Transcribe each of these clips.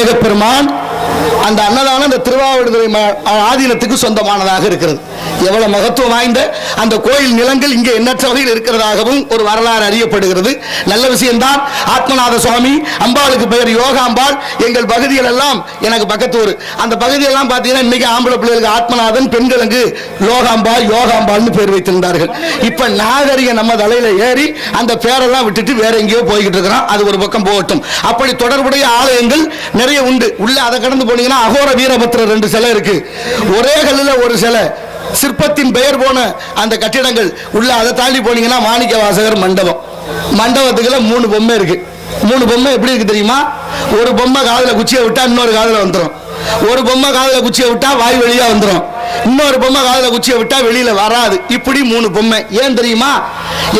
விநாயக பெருமான் அந்த அன்னதானம் அந்த திருவாவடுதுறை ஆதீனத்துக்கு சொந்தமானதாக இருக்கிறது. எவ்வளவு மகத்துவம் வாய்ந்த அந்த கோயில் நிலங்கள் இங்கே எண்ணற்ற வகையில் இருக்கிறதாகவும் ஒரு வரலாறு அறியப்படுகிறது. நல்ல விஷயம்தான். ஆத்மநாத சுவாமி, அம்பாளுக்கு பெயர் யோகாம்பாள். எங்கள் பகுதிகள் எல்லாம் எனக்கு பக்கத்து ஊர். அந்த பகுதியெல்லாம் பார்த்தீங்கன்னா இன்னைக்கு ஆம்பளை பிள்ளைகளுக்கு ஆத்மநாதன், பெண்களுக்கு லோகாம்பாள், யோகாம்பாள்னு பேர் வைத்திருந்தார்கள். இப்ப நாகரிக நம்ம தலையில ஏறி அந்த பேரெல்லாம் விட்டுட்டு வேற எங்கேயோ போய்கிட்டு இருக்கிறோம். அது ஒரு பக்கம் போகட்டும். அப்படி தொடர்புடைய ஆலயங்கள் நிறைய உண்டு. உள்ள அதை கடந்து போனீங்கன்னா அகோர வீரபத்திரர் 2 சிலை இருக்கு. ஒரே கல்லுல ஒரு சிலை, சிற்பத்தின் பெயர் போன அந்த கட்டிடங்கள் உள்ள. அதை தாண்டி போனீங்கன்னா மாணிக்க வாசகர் மண்டபம். மண்டபத்துக்குள்ள 3 பொம்மை இருக்கு. 3 பொம்மை எப்படி இருக்கு தெரியுமா? ஒரு பொம்மை காதுல குச்சியை விட்டா இன்னொரு காதுல வந்துடும். ஒரு பொம்மை காதுல குச்சியை விட்டா வாய் வெளியா வந்துடும். இன்னொரு பொம்மை காதுல குச்சியை விட்டா வெளியில வராது. இப்படி 3 பொம்மை. ஏன் தெரியுமா?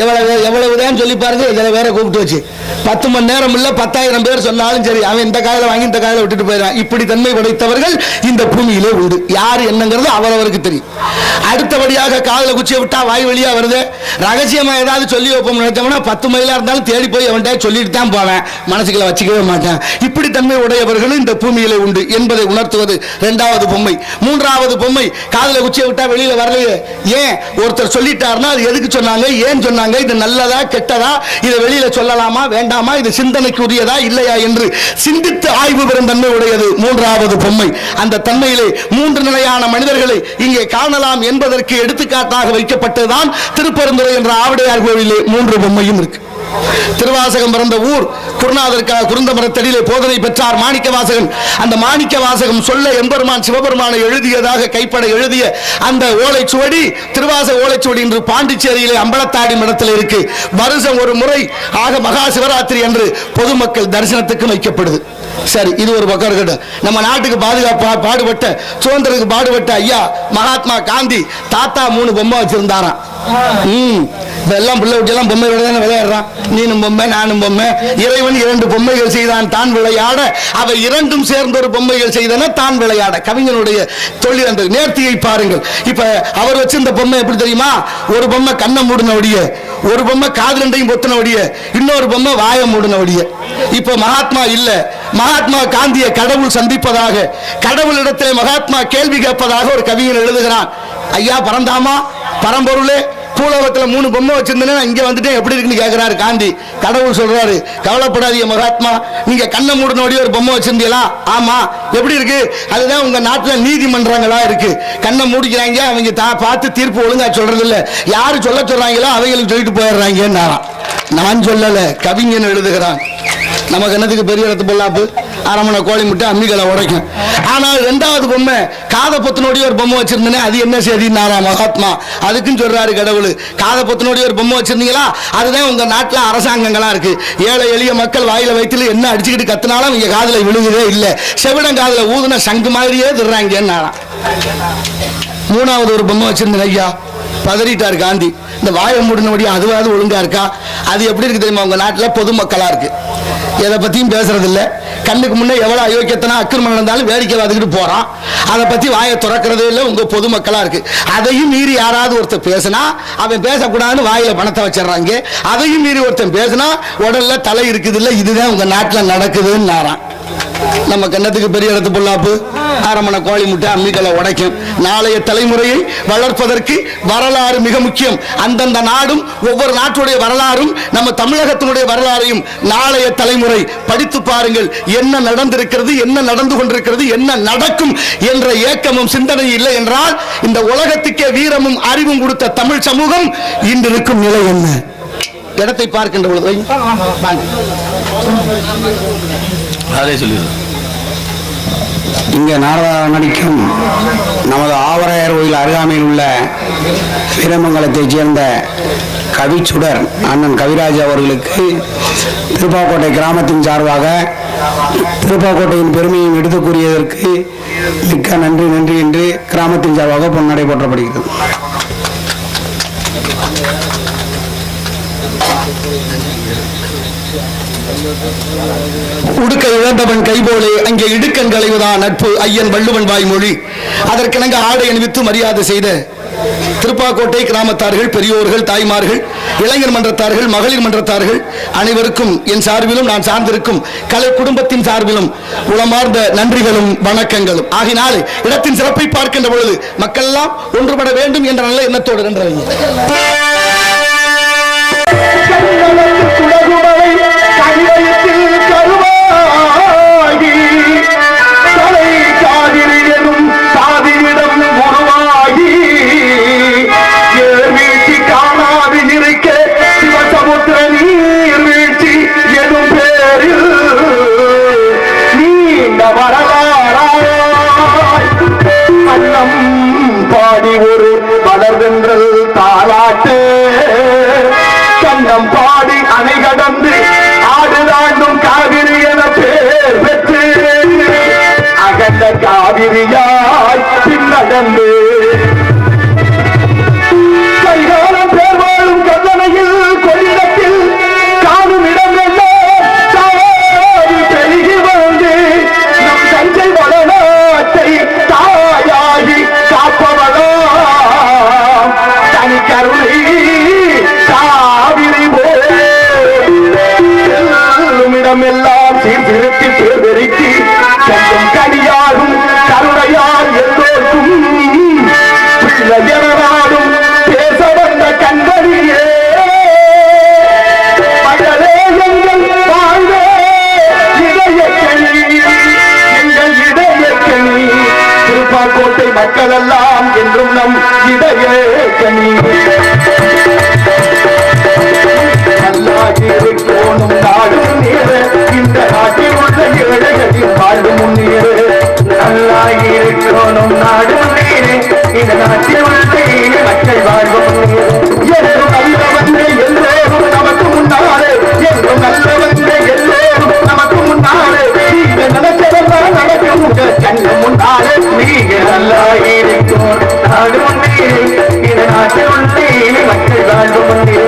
எவ்வளவுதான் சொல்லி பாருங்க. இதில் வேற கூப்பிட்டு வச்சு 10 மணி நேரம் இல்ல 10,000 பேர் சொன்னாலும் சரி, அவன் இந்த காதல வாங்கி இந்த காதல விட்டுட்டு போயிடான். இப்படி தன்மை படைத்தவர்கள் இந்த பூமியிலே உண்டு. யாரு என்னங்கிறது அவரவருக்கு தெரியும். அடுத்தபடியாக காதல குச்சியை விட்டா வாய் வழியா வருது. ரகசியமா ஏதாவது சொல்லி வைப்போம் நினைச்சோம்னா 10 மைலா இருந்தாலும் தேடி போய் அவன்கிட்ட சொல்லிட்டு தான் போவேன். மனசுக்குள்ள வச்சுக்கவே மாட்டேன். இப்படி தன்மை உடையவர்களும் இந்த பூமியிலே உண்டு என்பதை உணர்த்துவது 2வது பொம்மை. 3வது பொம்மை, காதல குச்சியை விட்டா வெளியில வரலையே. ஏன் ஒருத்தர் சொல்லிட்டாருன்னா அது எதுக்கு சொன்னாங்க, ஏன் சொன்னாங்க, இது நல்லதா கெட்டதா, இதை வெளியில சொல்லலாமா வேண்டாமா, இது சிந்தனைக்கு உரியதா இல்லையா என்று சிந்தித்து ஆய்வு பெறும் தன்மை உடையது 3வது பொம்மை. அந்த தன்மையிலே 3 நிலையான மனிதர்களை இங்கே காணலாம் என்பதற்கு எடுத்துக்காட்டாக வைக்கப்பட்டதுதான் திருப்பரந்துரை என்ற ஆவுடையார் கோவிலே 3 பொம்மையும் இருக்கு. திருவாசகம் பிறந்த ஊர் குருநாதருக்காக குருந்த மரத்தடியிலே போதனை பெற்றார் மாணிக்க வாசகன். அந்த மாணிக்க வாசகம் சொல்ல எம்பெருமான் சிவபெருமானை எழுதியதாக கைப்பட எழுதிய அந்த ஓலைச்சுவடி, திருவாசக ஓலைச்சுவடி இன்று பாண்டிச்சேரியிலே அம்பலத்தாடி மடத்தில் இருக்கு. வருஷம் ஒரு முறை ஆக மகா சிவராத்திரி என்று பொதுமக்கள் தரிசனத்துக்கு வைக்கப்படுது. சரி, இது ஒரு பக்கம் இருக்கட்டும். நம்ம நாட்டுக்கு பாடுபட்ட சுதந்திரத்துக்கு பாடுபட்ட ஐயா மகாத்மா காந்தி தாத்தா 3 பொம்மை வச்சிருந்தாராம். எல்லாம் பிள்ளை விட்டு பொம்மை விளையாடுறான். நீனும் பொம்மை நானும் பொம்மை. இறைவன் 2 பொம்மைகள் செய்தான் தான் விளையாட, அவை 2ம் சேர்ந்த ஒரு பொம்மைகள் செய்தன தான் விளையாட. கவிஞனுடைய தொழில் அந்த நேர்த்தியை பாருங்கள். இப்ப அவர் வச்சிருந்த பொம்மை எப்படி தெரியுமா? ஒரு பொம்மை கண்ணை மூடினபடிய, ஒரு பொம்மை காது 2ஐயும் பொத்தினபடிய, இன்னொரு பொம்மை வாயை மூடினபடிய. இப்ப மகாத்மா இல்ல. மகாத்மா காந்தியை கடவுள் சந்திப்பதாக, கடவுளிடத்திலே மகாத்மா கேள்வி கேட்பதாக ஒரு கவிஞன் எழுதுகிறான். ஐயா பரந்தாமா, பரம்பொருளே, பூலோகத்தில் 3 பொம்மை வச்சிருந்தேன், இங்க வந்துட்டு எப்படி இருக்குன்னு கேட்கிறாரு காந்தி. கடவுள் சொல்றாரு, கவலைப்படாதீங்க மகாத்மா, நீங்க கண்ணை மூடினோடைய ஒரு பொம்மை வச்சிருந்தீங்களா? ஆமா. எப்படி இருக்கு? அதுதான் உங்க நாட்டில் நீதிமன்றங்களா இருக்கு. கண்ணை மூடிக்கிறாங்க, அவங்க பார்த்து தீர்ப்பு ஒழுங்கா சொல்றது இல்ல. யாரு சொல்றாங்களோ அவைகளுக்கு சொல்லிட்டு போயிடுறாங்க. நான் சொல்லல, கவிஞன் எழுதுகிறான். நமக்கு என்னத்துக்கு பெரிய இடத்து பொல்லாப்பு, அரமனை கோழி முட்டை அம்மிகளை உடைக்கும். ஆனால் 2வது பொம்மை காதை பொத்தினோடைய ஒரு பொம்மை வச்சிருந்தேனே, அது என்ன செய்தினாரா மகாத்மா? அதுக்குன்னு சொல்றாரு கடவுள், காதை பொத்தினோடைய ஒரு பொம்மை வச்சிருந்தீங்களா? அதுதான் உங்க நாட்டில் அரசாங்கங்களா இருக்கு. ஏழை எளிய மக்கள் வாயில வயிற்றுல என்ன அடிச்சுக்கிட்டு கத்தினாலும் இங்க காதல விழுகுதே இல்லை. செவிடம் காதல ஊதுன சங்கு மாதிரியே திடுறாங்க. 3வது ஒரு பொம்மை வச்சிருந்தேன் ஐயா, பதறிட்டார் காந்தி. இந்த வாயை மூடினபடியா அதுவாது ஒழுங்கா இருக்கா? அது எப்படி இருக்கு தெரியுமா? உங்க நாட்டில் பொதுமக்களா இருக்கு, எதை பத்தியும் பேசுறது இல்ல. கண்ணுக்கு முன்னே எவ்வளவு அயோக்கியத்தனா அக்கிரமம் நடந்தாலும் வேடிக்கை பார்த்துக்கிட்டு போறான். அதை பத்தி வாயை திறக்கிறதே இல்லை. உங்க பொதுமக்களா இருக்கு. அதையும் மீறி யாராவது ஒருத்தர் பேசினா அவன் பேசக்கூடாதுன்னு வாயில பணத்தை வச்சிடறாங்க. அதையும் மீறி ஒருத்தன் பேசினா உடல்ல தலை இருக்குது இல்ல. இதுதான் உங்க நாட்டில் நடக்குதுன்னு. நம்ம கண்ணத்துக்கு பெரிய இடத்து பொல்லாப்பு, அரமனை கோழி முட்டை அம்மிகளை உடைக்கும். நாளைய தலைமுறையை வளர்ப்பதற்கு வரலாறு மிக முக்கியம். அந்தந்த நாடும் ஒவ்வொரு நாட்டுடைய வரலாறும் நம்ம தமிழகத்தினுடைய வரலாறையும் நாளைய தலைமுறை படித்து பாருங்கள். என்ன நடந்திருக்கிறது, என்ன நடந்து கொண்டிருக்கிறது, என்ன நடக்கும் என்ற ஏக்கமும் சிந்தனை இல்லை என்றால் இந்த உலகத்துக்கே வீரமும் அறிவும் கொடுத்த தமிழ் சமூகம் இன்று இருக்கும் நிலை என்ன? இடத்தை பார்க்கின்ற பொழுது அதே சொல்லிடு. இங்கே நாடகம் நடிக்கும் நமது ஆவரையர் கோயில் அருகாமையில் உள்ள வீரமங்கலத்தைச் சேர்ந்த கவிச்சுடர் அண்ணன் கவிராஜ் அவர்களுக்கு திருப்பாக்கோட்டை கிராமத்தின் சார்பாக திருப்பாக்கோட்டையின் பெருமையும் எடுத்துக் கூறியதற்கு மிக்க நன்றி நன்றி என்று கிராமத்தின் சார்பாக பொன்னடை போற்றப்படுகிறது. உடுக்க இழந்தவன் கைபோலே அங்கே இடுக்கன் களைவதான் நட்பு ஐயன் வள்ளுவன் வாய்மொழி. அதற்கிணங்க ஆடை அணிவித்து மரியாதை செய்த திருப்பாக்கோட்டை கிராமத்தார்கள், பெரியோர்கள், தாய்மார்கள், இளைஞர் மன்றத்தார்கள், மகளிர் மன்றத்தார்கள் அனைவருக்கும் என் சார்பிலும் நான் சார்ந்திருக்கும் கலை குடும்பத்தின் சார்பிலும் உளமார்ந்த நன்றிகளும் வணக்கங்களும். ஆகினாலே இடத்தின் சிறப்பை பார்க்கின்ற பொழுது மக்கள் எல்லாம் ஒன்றுபட வேண்டும் என்ற நல்ல எண்ணத்தோடு பாடி ஒரு வளர்வென்றல் தாலாட்டு கண்ணம் பாடி அணை கடந்து ஆடுதாண்டும் காவிரி என பேர் பெற்று அகண்ட காவிரியாய் பின்னடந்து கைகாலம் பேர் வாழும் கல்லணையில் கொள்ளிடத்தில் காணும் இடமெல்லாம் பெருகி வந்து நம் தஞ்சை வளநாட்டை தாயாகி காப்பவளாம் தனி கருணை காவிரி போலுமிடமெல்லாம் சீர்திருத்தி பெருக்கி கண்ணும் கனியாகும் கருணையால் எல்லோருக்கும் பிள்ளையனாடும் பேச வந்த கண்களியே மகளே எங்கள் வாழ்வே இதயக்கணி எங்கள் இதயக்கணி திருப்பாக்கோட்டை மக்கள் எல்லாம் என்றும் நம் இதயக்கணி நல்லாகிருக்கோணும் நாடும் நீர இந்த நாட்டில் உள்ள ஏழைகளின் வாழ்வு முன்னேற நல்லாகிருக்கோணும் நாடும் நீரே இந்த நாட்டில் உள்ள மக்கள் வாழ்வு முன்னேற என்றும் நல்லவங்க எல்லோரும் நமக்கு முன்னாலே என்றும் நல்லவங்க எல்லோரும் நமக்கு முன்னாலே நீங்க நினைச்சதெல்லாம் நடக்கும் உங்க கண்ணு முன்னாலே நீங்க நல்லாகிருக்கோம் நாடும் நீரே இந்த நாட்டில் உள்ள மக்கள் வாழ்வு முன்னேற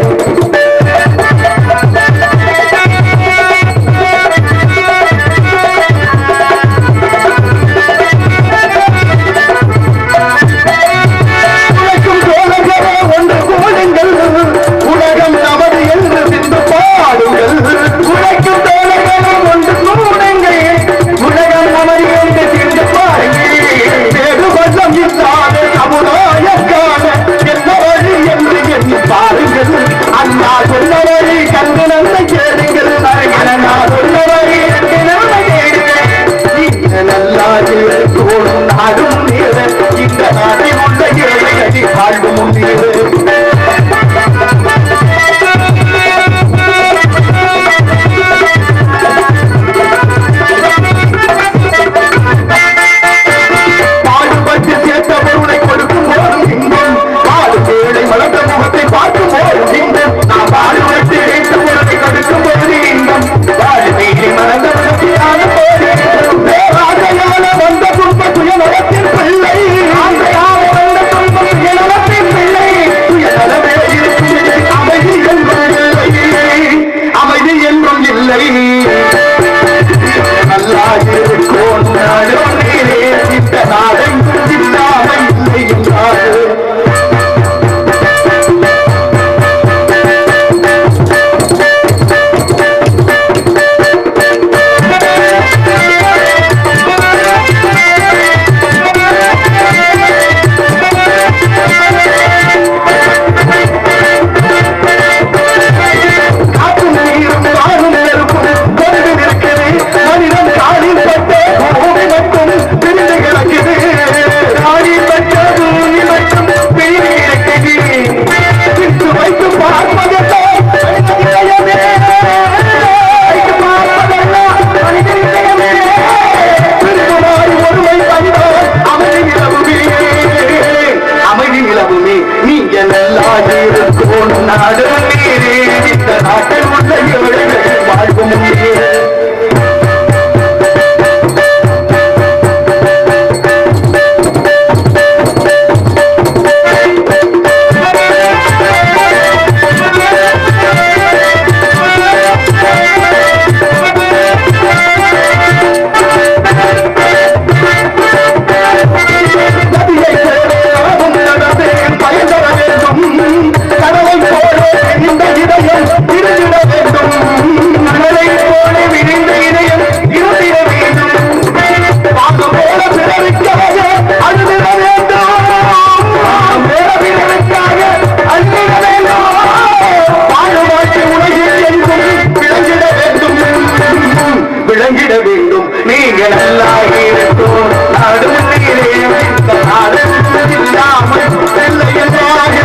மனிதன் காலில் பட்டு பூமி மட்டும் நீங்க நல்லா இருக்கும் நாடு நீரே இந்த நாடு இல்லாமல் இல்லை என்றாக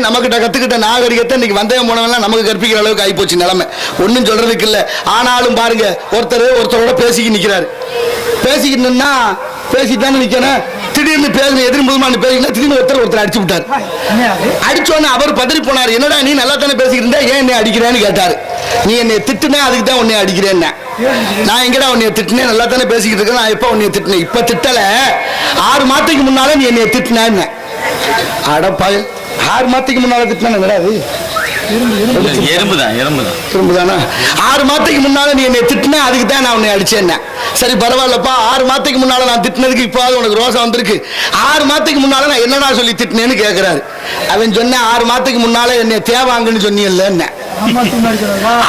நமக்கிட்ட கத்துக்கிட்ட நாகரிகத்தை இன்னைக்கு வந்தவன் போனவெல்லாம் நமக்கு கற்பிக்கிற அளவுக்கு ஆயிப்போச்சு நிலைமை. ஒன்னும் சொல்றதுக்கு இல்ல. ஆனாலும் பாருங்க, ஒருத்தரோட பேசிக்கிட்டு நிக்கிறாரு. பேசிக்கிட்டுன்னா பேசிட்டான்னு நிக்கணும். திடீர்னு பேசுன எதிரி முதல்மான பேசிக்கிட்டா திடீர்னு ஒருத்தர் அடிச்சு விட்டாரு. அடிச்சோன்னு அவர் பதறி போனார். என்னடா நீ நல்லா தானே பேசிக்கிட்டு இருந்தா, ஏன் என்னை அடிக்கிறேன்னு கேட்டாரு. நீ என்னை திட்டுனே, அதுக்கு தான் உன்னை அடிக்கிறேன். நான் எங்கடா உன்னைய திட்டினேன், நல்லா தானே பேசிக்கிட்டு இருக்கேன். நான் எப்ப உன்னைய திட்டினேன்? இப்ப திட்டல, 6 மாதத்துக்கு முன்னால நீ என்னைய திட்டினேன்னு. அடப்பாய, 6 மாதத்துக்கு முன்னால திட்டினா கிடையாது, எறும்புதானா? 6 மாதத்துக்கு முன்னால நீ என்னை திட்டின, அதுக்கு தான் நான் உன்னை அடிச்சேன். சரி பரவாயில்லப்பா, 6 மாதத்துக்கு முன்னால நான் திட்டினதுக்கு இப்போ உனக்கு ரோசம் வந்திருக்கு. 6 மாதத்துக்கு முன்னால நான் என்னடா சொல்லி திட்டினேன்னு கேட்கிறாரு. அவன் சொன்ன 6 மாதத்துக்கு முன்னால என்னை தேவாங்கன்னு சொன்னீங்கல்ல.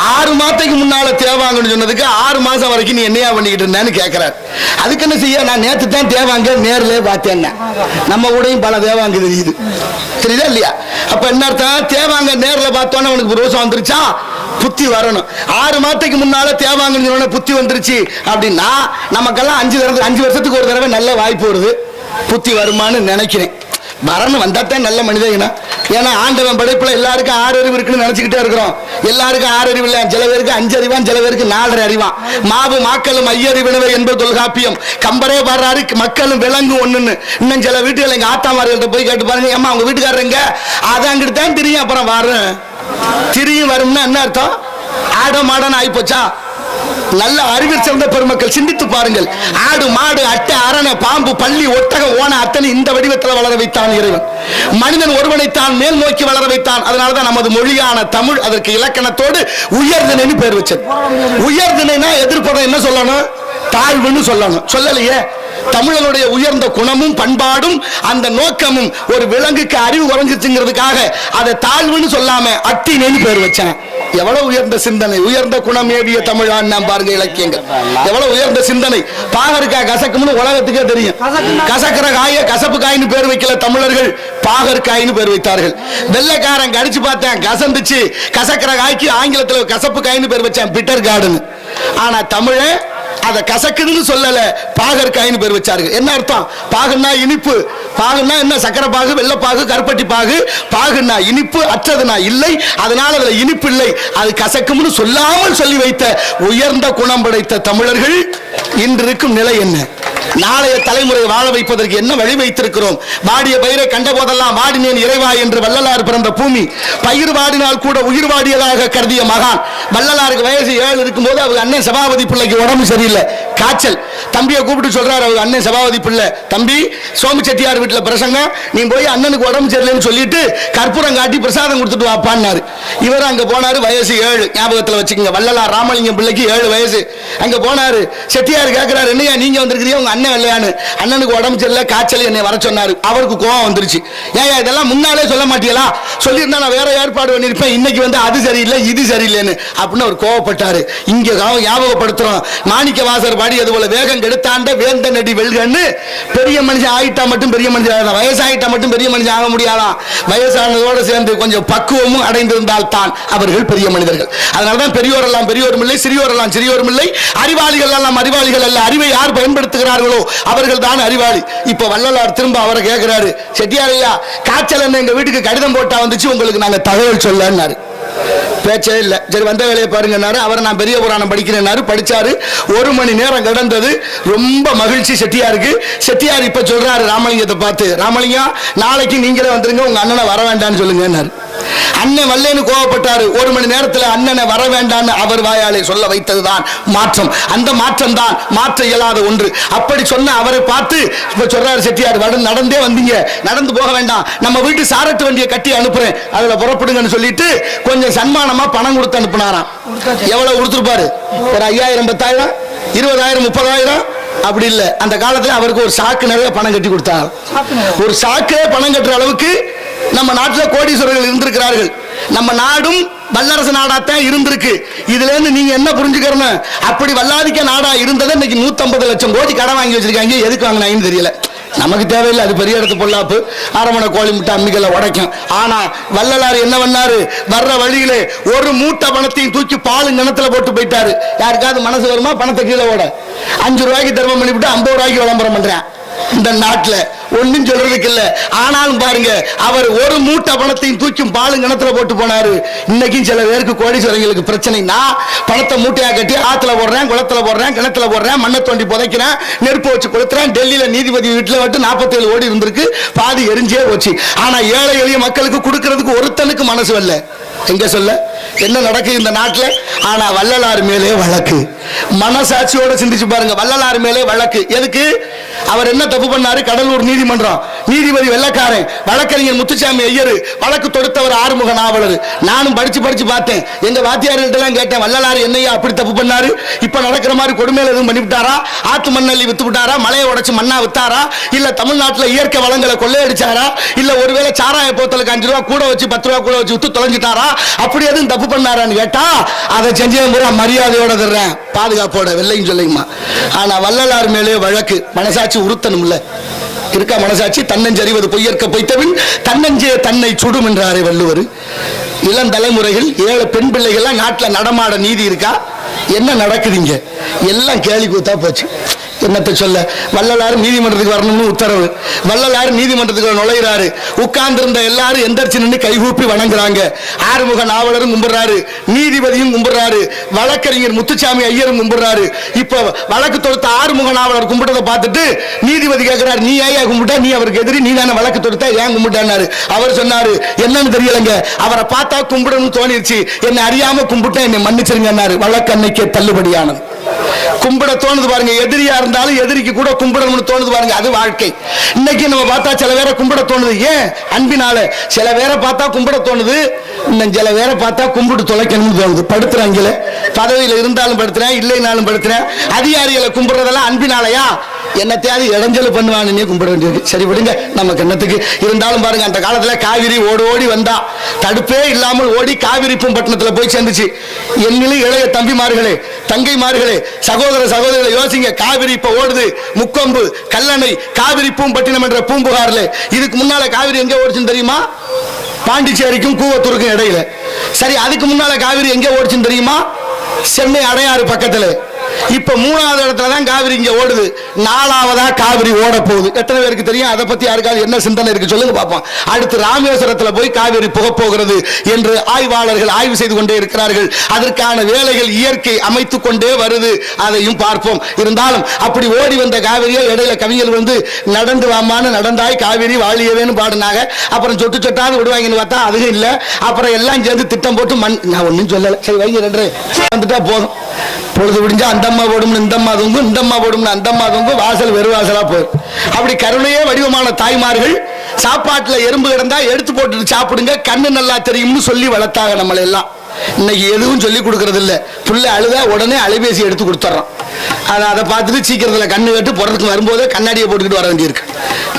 6 மாதத்துக்கு முன்னால தேவாங்கன்னு சொன்னதுக்கு 6 மாசம் வரைக்கும் நீ என்னையா பண்ணிக்கிட்டு இருந்தேன்னு கேட்கிறாரு. அதுக்கு என்ன செய்ய, நான் நேற்று தான் தேவாங்க நேர்ல பார்த்தேன். நம்ம கூடயும் பல தேவாங்க தெரியுது, தெரியுதா இல்லையா? அப்ப என்ன அர்த்தம்? தேவாங்க நேர்ல பார்த்தோன்னு அவனுக்கு ரோசம் வந்துருச்சா? புத்தி வரணும். 6 மாதத்துக்கு முன்னால தேவாங்கன்னு புத்தி வந்துருச்சு அப்படின்னா நமக்கெல்லாம் 5 வருஷத்துக்கு ஒரு தடவை நல்ல வாய்ப்பு வருது. புத்தி வருமானு நினைக்கிறேன். வரணும், வந்தாத்தான் நல்ல மனிதனா. ஏன்னா ஆண்டவன் படைப்புல எல்லாருக்கும் 6 அறிவு இருக்குன்னு நினைச்சுக்கிட்டே இருக்கிறோம். எல்லாருக்கும் 6 அறிவு இல்ல. சில பேருக்கு 5 அறிவான், சில பேருக்கு 4 அறிவான். மாவு மாக்களும் ஐயறிவினவை என்பது தொல்காப்பியம். கம்பரே பாடுறாரு, மக்களும் விலங்கு ஒண்ணுன்னு. இன்னும் சில வீட்டுகள் எங்க ஆத்தாமார்கள்ட்ட போய் கேட்டு பாருங்க, ஏமா உங்க வீட்டுக்காரங்க அது அங்கிட்டு தான் திரியும், அப்புறம் வரும் திரியும் வரும்னா என்ன அர்த்தம்? ஆட மாடன்னு ஆயிப்போச்சா? நல்ல அறிவில் சிறந்த பெருமக்கள் சிந்தித்து பாருங்கள். ஆடு மாடு அட்டை அரணை பாம்பு பள்ளி ஒட்டகம் ஓன அத்தனை இந்த வடிவத்தில் வளர வைத்தான் இறைவன். மனிதன் ஒருவனைத்தான் மேல் நோக்கி வளர வைத்தான். அதனாலதான் நமது மொழியான தமிழ் அதற்கு இலக்கணத்தோடு உயர்திணைன்னு பேர் வச்சது. உயர்திணைனா எதிர்ப்பதம் என்ன சொல்லணும்? தாழ்வுன்னு சொல்லணும். சொல்லலையே. தமிழனுடைய உயர்ந்த குணமும் பண்பாடும் அந்த நோக்கமும் ஒரு விலங்குக்கு அறிவு குறைஞ்சிச்சுங்கிறதுக்காக அதை தாழ்வுன்னு சொல்லாம அட்டினேன்னு பேர் வச்சேன். எவ்வளவு உயர்ந்த சிந்தனை, உயர்ந்த குணம் ஏவிய தமிழான் பாருங்க இலக்கியங்கள். எவ்வளவு உயர்ந்த சிந்தனை. பாகற்காய் கசக்கும்னு உலகத்துக்கே தெரியும். கசக்கிற காய கசப்பு காயின்னு பேர் வைக்கல தமிழர்கள், பாகற்காயின்னு பேர் வைத்தார்கள். வெள்ளைக்காரன் கடிச்சு பார்த்தேன், கசந்துச்சு. கசக்கிற காய்க்கு ஆங்கிலத்தில் கசப்பு காயின்னு பேர் வச்சேன், பிட்டர் கார்டன். ஆனா தமிழ அத கசக்குதுன்னு சொல்லல, பாகற்காயின்னு பேர் வச்சார்கள். என்ன அர்த்தம்? பாகுன்னா இனிப்பு. பாகுன்னா என்ன? சக்கரை பாகு, வெள்ளப்பாகு, கருப்பட்டி பாகு. பாகுன்னா இனிப்பு, அற்றதுனா இல்லை. அதனால அதுல இனிப்பு இல்லை, அது கசக்கும்னு சொல்லாமல் சொல்லி வைத்த உயர்ந்த குணம் படைத்த தமிழர்கள் இன்று இருக்கும் நிலை என்ன? நாளைய தலைமுறை வாழ வைப்பதற்கு என்ன வழி வைத்திருக்கிறோம்? வாடிய பயிரை கண்ட போதெல்லாம் வாடினேன் இறைவா என்று வள்ளலார் பிறந்த பூமி. பயிர் வாடினால் கூட உயிர் வாடியதாக கருதிய மகான். வள்ளலாருக்கு வயசு 7 இருக்கும் போது அவங்க அண்ணன் சபாபதி பிள்ளைக்கு உடம்பு சரியில்லை, காய்ச்சல். தம்பியை கூப்பிட்டு சொல்றாரு அவங்க அண்ணன் சபாபதி பிள்ளை, தம்பி சோமு செட்டியார் வீட்டுல பிரசங்கம், நீ போய் அண்ணனுக்கு உடம்பு சரியில்லைன்னு சொல்லிட்டு கற்பூரம் காட்டி பிரசாதம் கொடுத்துட்டு வாப்பான்னாரு. இவர் அங்க போனாரு. வயசு 7, ஞாபகத்துல வச்சுக்கோங்க. வள்ளலார் ராமலிங்கம் பிள்ளைக்கு 7 வயசு. அங்க போனாரு. செட்டியார் கேட்கிறாரு, என்னையா நீங்க வந்திருக்கிறீங்க, உங்க அண்ணன் இல்லையான்னு. அண்ணனுக்கு உடம்பு சரியில்லை, காய்ச்சல், என்னை வர சொன்னாரு. அவருக்கு கோவம் வந்துருச்சு. ஏன் இதெல்லாம் முன்னாலே சொல்ல மாட்டீங்களா? சொல்லியிருந்தா நான் வேற ஏற்பாடு பண்ணிருப்பேன். இன்னைக்கு வந்து அது சரியில்லை இது சரியில்லைன்னு அப்படின்னு அவர் கோவப்பட்டாரு. இங்க ஞாபகப்படுத்துறோம், மாணிக்க வாசர் பாடியது போல வேகம் கெடுத்தாண்ட வேந்த நடி வெல்கன்னு. பெரிய மனுஷன் ஆகிட்டா மட்டும் பெரிய மனுஷன், வயசாகிட்டா மட்டும் பெரிய மனுஷன் ஆக முடியாதான். வயசானதோடு சேர்ந்து கொஞ்சம் பக்குவமும் அடைந்திருந்தால் தான் அவர்கள் பெரிய மனிதர்கள். அதனாலதான் பெரியோர் எல்லாம் பெரியோரும் இல்லை, சிறியோர் எல்லாம் சிறியோரும் இல்லை, அறிவாளிகள் எல்லாம் அறிவாளிகள் அல்ல. அறிவை யார் பயன்படுத்துகிறார்களோ அவர்கள் தான் அறிவாளி. இப்ப வள்ளலார் திரும்ப அவரை கேட்கிறாரு, செட்டியாரையா காய்ச்சல் என்ன எங்க வீட்டுக்கு கடிதம் போட்டா வந்துச்சு, உங்களுக்கு நாங்க தகவல் சொல்லன்னாரு. பேச்சே இல்ல. சரி வந்த வேலையை பாருங்கன்னாரு. அவரை நான் பெரிய புராணம் படிக்கிறேன்னாரு. படிச்சாரு. 1 மணி நேரம் கடந்தது. ரொம்ப மகிழ்ச்சி செட்டியாருக்கு. செட்டியார் இப்ப சொல்றாரு ராமலிங்கத்தை பார்த்து, ராமலிங்கம் நாளைக்கு நீங்களே வந்துருங்க, உங்க அண்ணனை வர வேண்டாம்னு சொல்லுங்கன்னாரு. அண்ணன் வல்லேன்னு கோவப்பட்டாரு. 1 மணி நேரத்தில் அண்ணனை வர வேண்டான்னு அவர் வாயாலே சொல்ல வைத்ததுதான் மாற்றம். அந்த மாற்றம் தான் மாற்ற இயலாத ஒன்று. அப்படி சொன்ன அவரை பார்த்து இப்ப சொல்றாரு செட்டியார், நடந்தே வந்தீங்க, நடந்து போக வேண்டாம், நம்ம வீட்டு சாரட்டு வண்டியை கட்டி அனுப்புறேன், அதுல புறப்படுங்கன்னு சொல்லிட்டு கொஞ்சம் சன்மானமா பணம் கொடுத்து அனுப்புனாராம். எவ்வளவு கொடுத்துருப்பாரு? ஒரு 5000, 10,000, 20,000, 30,000 அப்படி இல்ல. அந்த காலத்துல அவருக்கு ஒரு சாக்கு நிறைய பணம் கட்டி கொடுத்தாங்க. ஒரு சாக்கே பணம் கட்டுற அளவுக்கு நம்ம நாட்டில் கோடீஸ்வரர்கள் இருந்திருக்கிறார்கள். நம்ம நாடும் வல்லரசு நாடாத்தான் இருந்திருக்கு. இதுல இருந்து நீங்க என்ன புரிஞ்சுக்கணும், அப்படி வல்லாதிக்க நாடா இருந்ததை இன்னைக்கு 150 லட்சம் கோடி கடன் வாங்கி வச்சிருக்காங்க. எதுக்கு வாங்கினாங்கன்னு தெரியல. நமக்கு தேவையில்லை, அது பெரிய இடத்து பொல்லாப்பு, அரமணை கோழி முட்டை அம்மிகளை உடைக்கும். ஆனா வள்ளலார் என்ன பண்ணாரு, வர்ற வழியிலே ஒரு மூட்டை பணத்தையும் தூக்கி பாலு கிணத்துல போட்டு போயிட்டாரு. யாருக்காவது மனசு வருமா பணத்தை கீழே ஓட? 5 ரூபாய்க்கு தர்மம் பண்ணிவிட்டு 50 ரூபாய்க்கு விளம்பரம் பண்றேன். இந்த நாட்டுல ஒன்னும் சொல்றதுக்கு இல்ல. ஆனாலும் பாருங்க, அவர் ஒரு மூட்டை பணத்தையும் தூக்கும் பாலும் கிணத்துல போட்டு போனாரு. இன்னைக்கும் சில பேருக்கு கோடீஸ்வரங்களுக்கு பிரச்சனைனா, பணத்தை மூட்டையா கட்டி ஆத்துல போடுறேன், குளத்துல போடுறேன், கிணத்துல போடுறேன், மண்ணை தோண்டி புதைக்கிறேன், நெருப்பு வச்சு கொளுத்துறேன். டெல்லியில நீதிபதி வீட்டுல விட்டு 47 கோடி இருந்திருக்கு, பாதி எரிஞ்சே போச்சு. ஆனா ஏழை எளிய மக்களுக்கு கொடுக்கறதுக்கு ஒருத்தனுக்கு மனசு வரல. எங்க சொல்ல என்ன நடக்குது இந்த நாட்டுல? ஆனா வள்ளலார் மேலே வழக்கு. மனசாட்சியோட சிந்திச்சு பாருங்க, வள்ளலார் மேலே வழக்கு. எதுக்கு? அவர் என்ன தப்பு பண்ணாரு? கடலூர் நீதிமன்றம் நீதிபதி வெள்ளக்காரன், வழக்கறிஞர் முத்துசாமி ஐயர் வழக்கு தொடுத்தவர் ஆறுமுக நாவலர். நானும் படிச்சு பார்த்தேன். எங்க வாத்தியார்கிட்ட எல்லாம் கேட்டேன், வள்ளலார் என்னையா அப்படி தப்பு பண்ணாரு? இப்ப நடக்கிற மாதிரி கொடுமையில எதுவும் பண்ணிவிட்டாரா? ஆத்து மண்ணள்ளி வித்து விட்டாரா? மலையை உடைச்சு மண்ணா வித்தாரா? இல்ல தமிழ்நாட்டுல இயற்கை வளங்களை கொள்ளையடிச்சாரா? இல்ல ஒருவேளை சாராய போத்தலுக்கு 5 ரூபா கூட வச்சு 10 ரூபா கூட வச்சு வித்து தொலைஞ்சிட்டாரா? அப்படி எதுவும் தப்பு பண்ணாரான்னு கேட்டா, அதை செஞ்சேன் பூரா மரியாதையோட தர்றேன், பாதுகாப்போட, வெள்ளையும் சொல்லையுமா. ஆனா வள்ளலார் மேலே வழக்கு. மனசாட்சி உறுத்தணும் இல்ல? இருக்கா மனசாட்சி? தன்னஞ்சறிவது பொய்யற்க பொய்த்தவின் தன்னஞ்சே தன்னை சுடும் என்றாரே வள்ளுவர். இளம் தலைமுறைகள் 7 பெண் பிள்ளைகள்லாம் நாட்டில் நடமாட நீதி இருக்கா? என்ன நடக்குதுங்க? எல்லாம் கேலி கூத்தா போச்சு. என்னத்தை சொல்ல? வள்ளலார் நீதிமன்றத்துக்கு வரணும்னு உத்தரவு. வள்ளலார் நீதிமன்றத்துக்கு நுழைகிறாரு. உட்கார்ந்திருந்த எல்லாரும் எந்திரிச்சு நின்று கைகூப்பி வணங்குறாங்க. ஆறுமுக நாவலரும் கும்பிடுறாரு, நீதிபதியும் கும்பிடுறாரு, வழக்கறிஞர் முத்துசாமி ஐயரும் கும்பிடுறாரு. இப்ப வழக்கு தொடுத்த ஆறுமுக நாவலர் கும்பிட்டதை பார்த்துட்டு நீதிபதி கேட்கிறார், நீ ஏன் கும்பிட்டா? நீ அவருக்கு எதிரி, நீ தானே வழக்கு தொடுத்த, ஏன் கும்பிட்டாரு? அவர் சொன்னாரு, என்னன்னு தெரியலங்க, அவரை பார்த்தா கும்பிடணும்னு தோணிருச்சு, என்னை அறியாம கும்பிட்டேன், என்னை மன்னிச்சிருங்க. வழக்கு அன்னைக்கே தள்ளுபடியானது. கும்பிட தோணுது பாருங்க, எதிரியா இருந்தாலும் எதிரிக்கு கூட கும்பிடணும்னு தோணுது பாருங்க, அது வாழ்க்கை. இன்னைக்கு நம்ம பார்த்தா சில பேரை கும்பிட தோணுது, ஏன்? அன்பினால. சில பேரை பார்த்தா கும்பிட தோணுது, இன்னும் சில பேரை பார்த்தா கும்பிட்டு தொலைக்கணும்னு தோணுது. படுத்துறாங்களே, பதவியில இருந்தாலும் படுத்துறேன், இல்லைனாலும் படுத்துறேன். அதிகாரிகளை கும்பிடுறதெல்லாம் அன்பினாலயா? என்னத்தையாவது இடைஞ்சல் பண்ணுவான்னு கும்பிட வேண்டியிருக்கு. சரி விடுங்க, நமக்கு என்னத்துக்கு இருந்தாலும் பாருங்க. அந்த காலத்துல காவிரி ஓடி வந்தா, தடுப்பே இல்லாமல் ஓடி காவிரி பூம்பட்டினத்துல போய் சேர்ந்துச்சு. என்னிலும் இளைய தம்பிமார்களே, தங்கைமார்களே, சகோதரர்களை யோசிங்க. காவிரி இப்ப ஓடுது, முக்கொம்பு, கல்லணை, காவிரி பூம்பட்டினம் என்ற பூம்புகார்ல. இதுக்கு முன்னால காவிரி எங்க ஓடுச்சுன்னு தெரியுமா? பாண்டிச்சேரிக்கும் கூவத்தூருக்கும் இடையில. சரி, அதுக்கு முன்னால காவிரி எங்க ஓடுச்சுன்னு தெரியுமா? சென்னை அடையாறு பக்கத்துல. இப்ப 3வது இடத்துல தான் காவிரி இங்க ஓடுது. 4வதா காவிரி ஓட போகுது. எத்தனை பேருக்கு தெரியும்? அதை பத்தி யாருக்காவது என்ன சிந்தனை இருக்கு சொல்லுங்க பாப்போம். அடுத்து ராமேஸ்வரத்துல போய் காவிரி புக போகிறது என்று ஆய்வாளர்கள் ஆய்வு செய்து கொண்டே இருக்கிறார்கள். அதற்கான வேலைகள் இயற்கை அமைத்துக் கொண்டே வருது, அதையும் பார்ப்போம். இருந்தாலும் அப்படி ஓடி வந்த காவிரியை இடையில கவிஞர் வந்து நடந்து வாமான்னு நடந்தாய் காவிரி வாழியவேன்னு பாடினாங்க. அப்புறம் சொட்டு சொட்டாவது விடுவாங்கன்னு பார்த்தா அதுவும் இல்லை. அப்புறம் எல்லாம் சேர்ந்து திட்டம் போட்டு நான் ஒன்னும் சொல்லலை, சரி வைங்க 2 வந்துட்டா போதும். பொழுது விடிஞ்சா அந்த அம்மா போடும், இந்த அம்மா தொங்கும், இந்த அம்மா போடும், அந்த அம்மா தொங்கும், வாசல் வெறு வாசலா போயிடும். அப்படி கருணையே வடிவமான தாய்மார்கள் சாப்பாட்டுல எறும்பு கிடந்தா எடுத்து போட்டு சாப்பிடுங்க, கண்ணு நல்லா தெரியும்னு சொல்லி வளர்த்தாங்க நம்மளை எல்லாம். இன்னைக்கு எதுவும் சொல்லி கொடுக்கறது இல்லை. புள்ள அழுதா உடனே அலைபேசி எடுத்து கொடுத்துட்றோம். அதை பார்த்துட்டு சீக்கிரத்துல கண்ணு கட்டு போறதுக்கு வரும்போதே கண்ணாடியை போட்டுக்கிட்டு வர வேண்டியிருக்கு.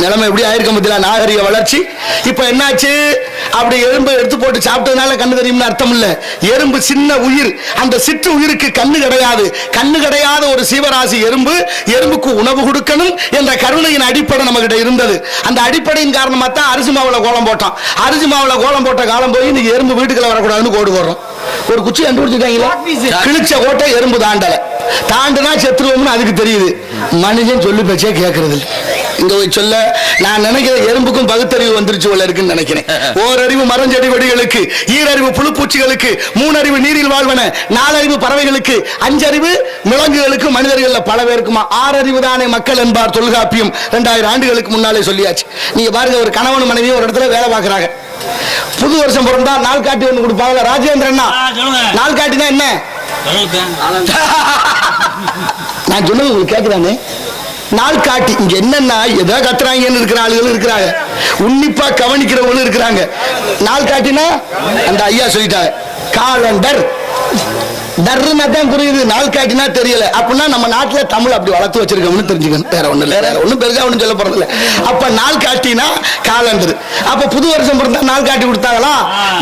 நிலைமை எப்படி ஆயிருக்க முடியல, நாகரிக வளர்ச்சி. இப்ப என்னாச்சு? அப்படி எறும்பு எடுத்து போட்டு சாப்பிட்டதுனால கண்ணு தெரியும்னு அர்த்தம் இல்ல. எறும்பு சின்ன உயிர், அந்த சிற்று உயிருக்கு கண்ணு கிடையாது. கண்ணு கிடையாத ஒரு சீவராசி எறும்பு, எறும்புக்கு உணவு கொடுக்கணும் என்ற கருணையின் அடிப்படை நம்ம கிட்ட இருந்தது. அந்த அடிப்படையின் காரணமா தான் அரிசி மாவுல கோலம் போட்டோம். அரிசி மாவுல கோலம் போட்ட காலம் போய் இன்னைக்கு எறும்பு வீட்டுக்குள்ள வரக்கூடாதுன்னு கோடு போடுறோம். ஒரு குச்சி கண்டுபிடிச்சிருக்காங்களா? கிழிச்ச கோட்டை எறும்பு தாண்டல, தாண்டுனா செத்துருவோம்னு அதுக்கு தெரியுது. மனுஷன் சொல்லி பேச்சே கேட்கறது இல்லை. இங்க போய் சொல்ல நான் நினைக்கிறேன், எறும்புக்கும் பகுத்தறிவு வந்துருச்சு போல இருக்குன்னு நினைக்கிறேன். ஓரறிவு மரஞ்செடி வெடிகளுக்கு, ஈரறிவு புழுப்பூச்சிகளுக்கு, 3 அறிவு நீரில் வாழ்வன, 4 அறிவு பறவைகளுக்கு, 5 அறிவு விலங்குகளுக்கு, மனிதர்கள் பல பேருக்குமா 6 அறிவு தானே மக்கள் என்பார் தொல்காப்பியம். 2000 ஆண்டுகளுக்கு முன்னாலே சொல்லியாச்சு. நீங்க பாருங்க, ஒரு கணவன் மனைவி ஒரு இடத்துல வேலை பார்க்கறாங்க. புது வருஷம் பிறந்தா நாள் காட்டி ஒண்ணு கொடுப்பாங்க. ராஜேந்திரன் நாள் காட்டினா என்ன? நான் சொன்னது உங்களுக்கு கேட்குறானே? நாள் காட்டி இங்க என்னன்னா ஏதோ கத்துறாங்கன்னு இருக்கிற ஆளுகளும் இருக்கிறாங்க, உன்னிப்பா கவனிக்கிறவங்களும் இருக்கிறாங்க. நாள் காட்டினா அந்த ஐயா சொல்லிட்டாங்க காலண்டர். டர்னா தான் புரியுது, நாள் காட்டினா தெரியல. அப்படின்னா நம்ம நாட்டுல தமிழ் அப்படி வளர்த்து வச்சிருக்கோம்னு தெரிஞ்சுக்கணும். வேற ஒண்ணு இல்ல, வேற ஒண்ணும் பெருசா ஒண்ணும் சொல்ல போறது இல்ல. அப்ப நாள் காட்டினா காலண்டர். அப்ப புது வருஷம் பிறந்தா நாள் காட்டி கொடுத்தாங்களா?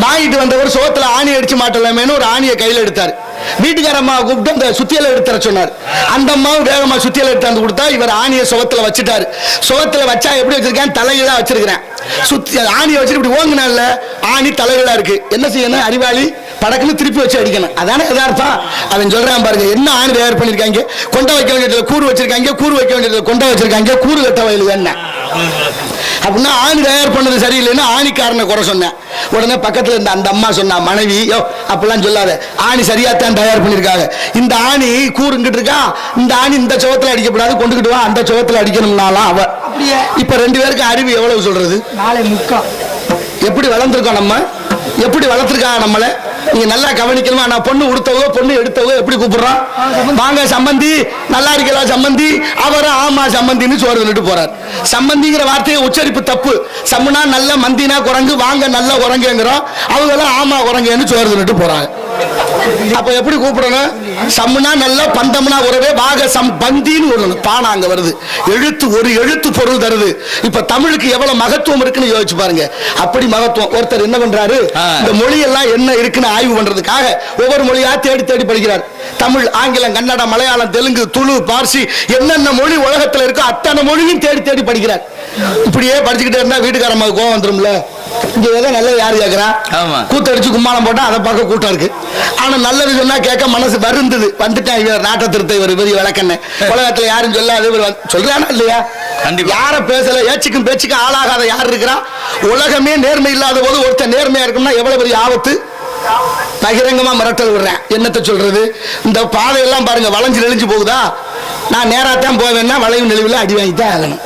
வாங்கிட்டு வந்தவர் சோத்துல ஆணி அடிச்சு மாட்டலாமேன்னு ஒரு ஆணியை கையில எடுத்தாரு. வீட்டுக்கார அம்மா கூப்பிட்டு அந்த சுத்தியலை எடுத்துற சொன்னார். அந்த அம்மாவும் வேகமா சுத்தியலை எடுத்து கொடுத்தா இவர் ஆணியை சுவத்துல வச்சுட்டாரு. சுவத்துல வச்சா எப்படி வச்சிருக்கேன்? தலைகீழா வச்சிருக்கிறேன். சுத்தி ஆணியை வச்சுட்டு இப்படி ஓங்குனால ஆணி தலைகீழா இருக்கு. என்ன செய்யணும்? அறிவாளி படக்குன்னு திருப்பி வச்சு அடிக்கணும். அதானே எதார்த்தம். அவன் சொல்றான் பாருங்க, என்ன ஆணி தயார் பண்ணிருக்காங்க? கொண்டை வைக்க வேண்டியதுல கூறு வச்சிருக்காங்க, கூறு வைக்க வேண்டியதுல கொண்டை வச்சிருக்காங்க, கூறு கட்ட வயல் என்ன அப்படின்னா ஆணி தயார் பண்ணது சரியில்லைன்னா ஆணிக்காரனை குறை சொன்னேன். உடனே பக்கத்துல இருந்த அந்த அம்மா சொன்னா, மனைவி, யோ அப்படிலாம் சொல்லாத, ஆணி சரியாத்தான் தயார் பண்ணிருக்காங்க. இந்த ஆணி கூறுங்கிட்டு இருக்கா, இந்த ஆணி இந்த சுவத்துல அடிக்கப்படாது, கொண்டுகிட்டு வா அந்த சுவத்துல அடிக்கணும்னாலாம் அவ. இப்ப ரெண்டு பேருக்கு அறிவு எவ்வளவு சொல்றது? எப்படி வளர்ந்துருக்கோம் நம்ம, எப்படி வளர்த்துருக்காங்க நம்மள நீங்க நல்லா கவனிக்கணுமா? நான் பொண்ணு உடுத்தவோ பொண்ணு எடுத்தவோ எப்படி கூப்பிடுறான்? வாங்க சம்பந்தி, நல்லா இருக்கலாம் சம்பந்தி. அவரும் ஆமா சம்பந்தின்னு சோறு தின்னுட்டு போறார். சம்பந்திங்கிற வார்த்தையை உச்சரிப்பு தப்பு. சம்முனா நல்ல, மந்தினா குரங்கு, வாங்க நல்ல குரங்குங்கிறோம். அவங்க எல்லாம் ஆமா குரங்குன்னு சோறு தின்னுட்டு போறாங்க. அப்ப எப்படி கூப்பிடணும்? சம்முனா நல்ல, பந்தம்னா உறவே, வாக சம்பந்தின்னு சொல்லணும். பானா அங்க வருது. எழுத்து ஒரு எழுத்து பொருள் தருது. இப்ப தமிழுக்கு எவ்வளவு மகத்துவம் இருக்குன்னு யோசிச்சு பாருங்க. அப்படி மகத்துவம். ஒருத்தர் என்ன பண்றாரு, இந்த மொழியெல்லாம் என்ன இருக்குன்னு ஆய்வு பண்றதுக்காக ஒவ்வொரு மொழியா தேடி தேடி படிக்கிறார். தமிழ், ஆங்கிலம், கன்னடம், மலையாளம், தெலுங்கு, துளு, பார்சி, என்னென்ன மொழி உலகத்துல இருக்கோ அத்தனை மொழியும் தேடி தேடி படிக்கிறார். இப்படியே படிச்சுக்கிட்டே இருந்தா வீட்டுக்காரம்மா கோவம் வந்துரும்ல. இங்க ஏதோ நல்லது யாரு கேட்கிறா? கூத்தடிச்சு கும்மாளம் போட்டா அதை பார்க்க கூட்டம் இருக்கு. ஆனா நல்லது சொன்னா கேட்க மனசு வருந்தது. வந்துட்டேன் இவர் நாட்டை திருத்த, இவர் பெரிய விளக்கண்ண உலகத்துல யாரும் சொல்லாது சொல்றானா இல்லையா? யார பேசல, ஏச்சுக்கும் பேச்சுக்கும் ஆளாகாத யார் இருக்கிறா? உலகமே நேர்மை இல்லாத போது ஒருத்தர் நேர்மையா இருக்கும்னா எவ்வளவு பெரிய ஆபத்து. பகிரங்கமா மிரட்டல் விடுறேன். என்னத்தை சொல்றது? இந்த பாதையெல்லாம் பாருங்க, வளைஞ்சு நெளிஞ்சு போகுதா? நான் நேராத்தான் போவேன்னா வளைவு நெளிவுல அடி வாங்கித்தான் ஆகணும்.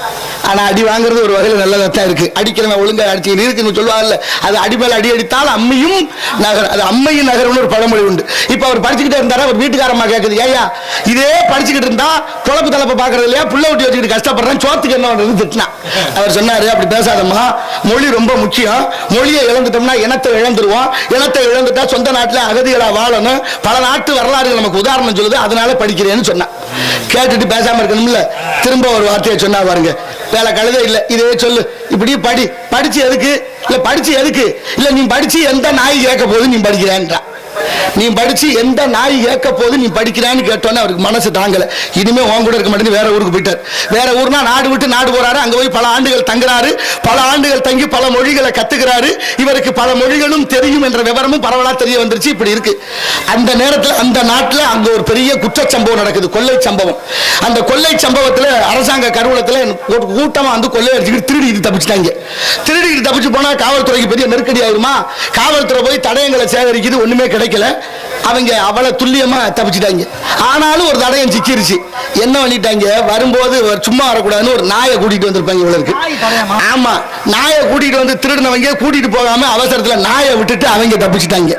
ஆனா அடி வாங்குறது ஒரு வகையில் நல்லதான் இருக்கு. அடிக்கிறவன் ஒழுங்கா அடிச்சு இருக்குன்னு சொல்லுவாங்கல்ல, அது அடி மேல அடி அடித்தால் அம்மையும் நகர், அது அம்மையும் நகர்னு ஒரு பழமொழி உண்டு. இப்ப அவர் படிச்சுக்கிட்டே இருந்தாரா, ஒரு வீட்டுக்காரமா கேட்குது, ஏயா இதே படிச்சுக்கிட்டு இருந்தா பொழப்பு தலைப்பை பாக்குறது இல்லையா, புள்ள ஊட்டி வச்சுக்கிட்டு கஷ்டப்படுறேன், சோத்துக்கு என்ன பண்றது திட்டினா. அவர் சொன்னாரு, அப்படி பேசாதம்மா, மொழி ரொம்ப முக்கியம். மொழியை இழந்துட்டோம்னா இனத்தை இழந்துருவோம். இனத்தை இழந்துட்டா சொந்த நாட்டில் அகதிகளா வாழணும். பல நாட்டு வரலாறு நமக்கு உதாரணம் சொல்லுது, அதனால படிக்கிறேன்னு சொன்னா. கேட்டுட்டு பேசாம இருக்கணும்ல. திரும்ப ஒரு வார்த்தையை சொன்னா பாருங்க, வேலை கழுதே இல்ல, இதே சொல்லு, இப்படி படிச்சு எதுக்கு இல்ல, படிச்சு எதுக்கு இல்ல, நீ படிச்சு எந்த நாய் கேட்க போது நீ படிக்கிறேன்றா. நீ படிச்சு எந்த நாய் கேட்க போது நீ படிக்கிறான்னு கேட்டோன்னு அவருக்கு மனசு தாங்கல. இனிமே உன் கூட இருக்க மாட்டேன்னு வேற ஊருக்கு போயிட்டார். வேற ஊர்னா நாடு விட்டு நாடு போறாரு. அங்க போய் பல ஆண்டுகள் தங்குறாரு. பல ஆண்டுகள் தங்கி பல மொழிகளை கத்துக்கிறாரு. இவருக்கு பல மொழிகளும் தெரியும் என்ற விவரமும் பரவலா தெரிய வந்துருச்சு. இப்படி இருக்கு. அந்த நேரத்தில் அந்த நாட்டில் அங்க ஒரு பெரிய குற்றச்சம்பவம் நடக்குது, கொள்ளை சம்பவம். அந்த கொள்ளை சம்பவத்துல அரசாங்க கருவூலத்துல ஒரு கூட்டமா வந்து கொள்ளை அடிச்சுட்டு திருடிட்டு தப்பிச்சுட்டாங்க. திருடிட்டு தப்பிச்சு போனா காவல்துறைக்கு பெரிய நெருக்கடி ஆகுமா? காவல்துறை போய் தடயங்களை சேகரிக்குது, ஒண்ணுமே கிடைக்கல. அவங்க அவளை துல்லியமா தப்பிச்சுட்டாங்க. ஆனாலும் ஒரு தடயம் சிக்கிருச்சு. என்ன பண்ணிட்டாங்க, வரும்போது சும்மா வரக்கூடாதுன்னு ஒரு நாயை கூட்டிட்டு வந்திருப்பாங்க இவளுக்கு. ஆமா, நாயை கூட்டிட்டு வந்து திருடினவங்க கூட்டிட்டு போகாம அவசரத்துல நாயை விட்டுட்டு அவங்க தப்பிச்சுட்டாங்க.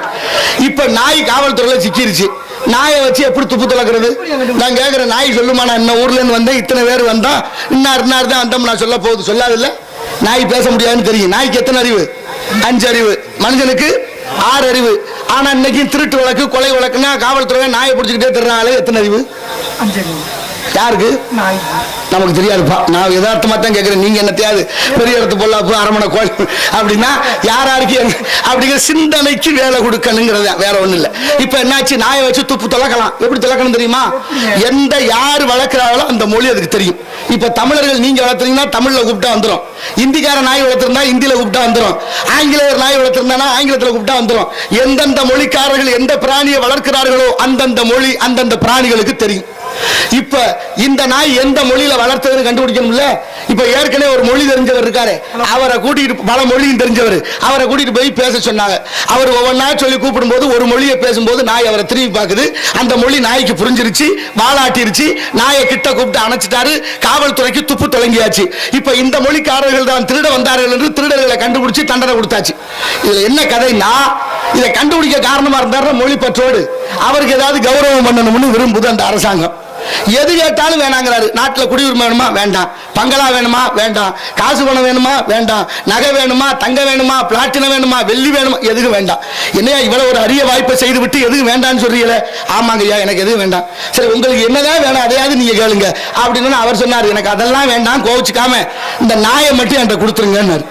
இப்ப நாய் காவல்துறையில சிக்கிருச்சு. நாயை வச்சு எப்படி துப்பு துளக்குறது? நான் கேட்கிறேன், நாய் சொல்லுமா, நான் இன்னும் ஊர்ல இருந்து வந்தேன், இத்தனை பேர் வந்தா இன்னார் தான் வந்தோம், நான் சொல்ல போகுது? சொல்லாது இல்ல. நாய் பேச முடியாதுன்னு தெரியும். நாய்க்கு எத்தனை அறிவு? 5 அறிவு. மனுஷனுக்கு 6 அறிவு. ஆனா இன்னைக்கு திருட்டு வழக்கு, கொலை வழக்குன்னா காவல்துறை நாயை பிடிச்சிக்கிட்டே தர்றாங்களே, எத்தனை அறிவு? 5 அறிவு. யாருக்கு? நமக்கு தெரியாதுப்பா. நான் யதார்த்தமா தான் கேட்கிறேன். நீங்க என்ன தெரியாது, பெரிய இடத்து பொல்லாப்பு, அரமணை கோழி அப்படின்னா யாராருக்கு அப்படிங்கிற சிந்தனைக்கு வேலை கொடுக்கணுங்கிறது, வேற ஒண்ணு இல்ல. இப்ப என்னாச்சு, நாயை வச்சு துப்பு துளக்கலாம். எப்படி துளக்கணும் தெரியுமா? எந்த யார் வளர்க்கிறாங்களோ அந்த மொழி அதுக்கு தெரியும். இப்ப தமிழர்கள் நீங்க வளர்த்துறீங்கன்னா தமிழ்ல கூப்பிட்டா வந்துடும். இந்திக்கார நாய் வளர்த்திருந்தா இந்தியில கூப்பிட்டா வந்துடும். ஆங்கிலேயர் நாய் வளர்த்திருந்தா ஆங்கிலத்துல கூப்பிட்டா வந்துடும். எந்தெந்த மொழிக்காரர்கள் எந்த பிராணியை வளர்க்கிறார்களோ அந்தந்த மொழி அந்தந்த பிராணிகளுக்கு தெரியும். இப்ப இந்த நாய் எந்த மொழியில வளர்த்ததுன்னு கண்டுபிடிக்கணும்ல. இப்ப ஏற்கனவே ஒரு மொழி தெரிஞ்சவர் இருக்காரு, அவரை கூட்டிட்டு, பல மொழியும் தெரிஞ்சவர், அவரை கூட்டிட்டு போய் பேச சொன்னாங்க. அவர் ஒவ்வொன்றா சொல்லி கூப்பிடும் போது ஒரு மொழியை பேசும்போது நாய் அவரை திரும்பி பார்க்குது. அந்த மொழி நாய்க்கு புரிஞ்சிருச்சு, வாலாட்டிருச்சு. நாயை கிட்ட கூப்பிட்டு அணைச்சிட்டாரு. காவல்துறைக்கு துப்பு தொடங்கியாச்சு. இப்ப இந்த மொழிக்காரர்கள் தான் திருட வந்தார்கள் என்று திருடர்களை கண்டுபிடிச்சு தண்டனை கொடுத்தாச்சு. இதுல என்ன கதைன்னா, இதை கண்டுபிடிக்க காரணமா இருந்தாரு மொழி பற்றோடு அவருக்கு ஏதாவது கௌரவம் பண்ணணும்னு விரும்புது அந்த அரசாங்கம். எது கேட்டாலும் வேணாங்கிறாரு. நாட்டில் குடியுரிமை வேணுமா? வேண்டாம். பங்களா வேணுமா? வேண்டாம். காசு பணம் வேணுமா? வேண்டாம். நகை வேணுமா? தங்க வேணுமா? பிளாட்டினம் வேணுமா? வெள்ளி வேணுமா? எதுவும் வேண்டாம். என்னையா இவ்வளவு ஒரு அரிய வாய்ப்பை செய்து விட்டு எதுவும் வேண்டாம்னு சொல்றீங்களே? ஆமாங்க ஐயா, எனக்கு எதுவும் வேண்டாம். சரி, உங்களுக்கு என்னதான் வேணும் அதையாவது நீங்க கேளுங்க அப்படின்னு அவர் சொன்னார். எனக்கு அதெல்லாம் வேண்டாம், கோவிச்சுக்காம இந்த நாயை மட்டும் என்கிட்ட கொடுத்துருங்கன்னாரு.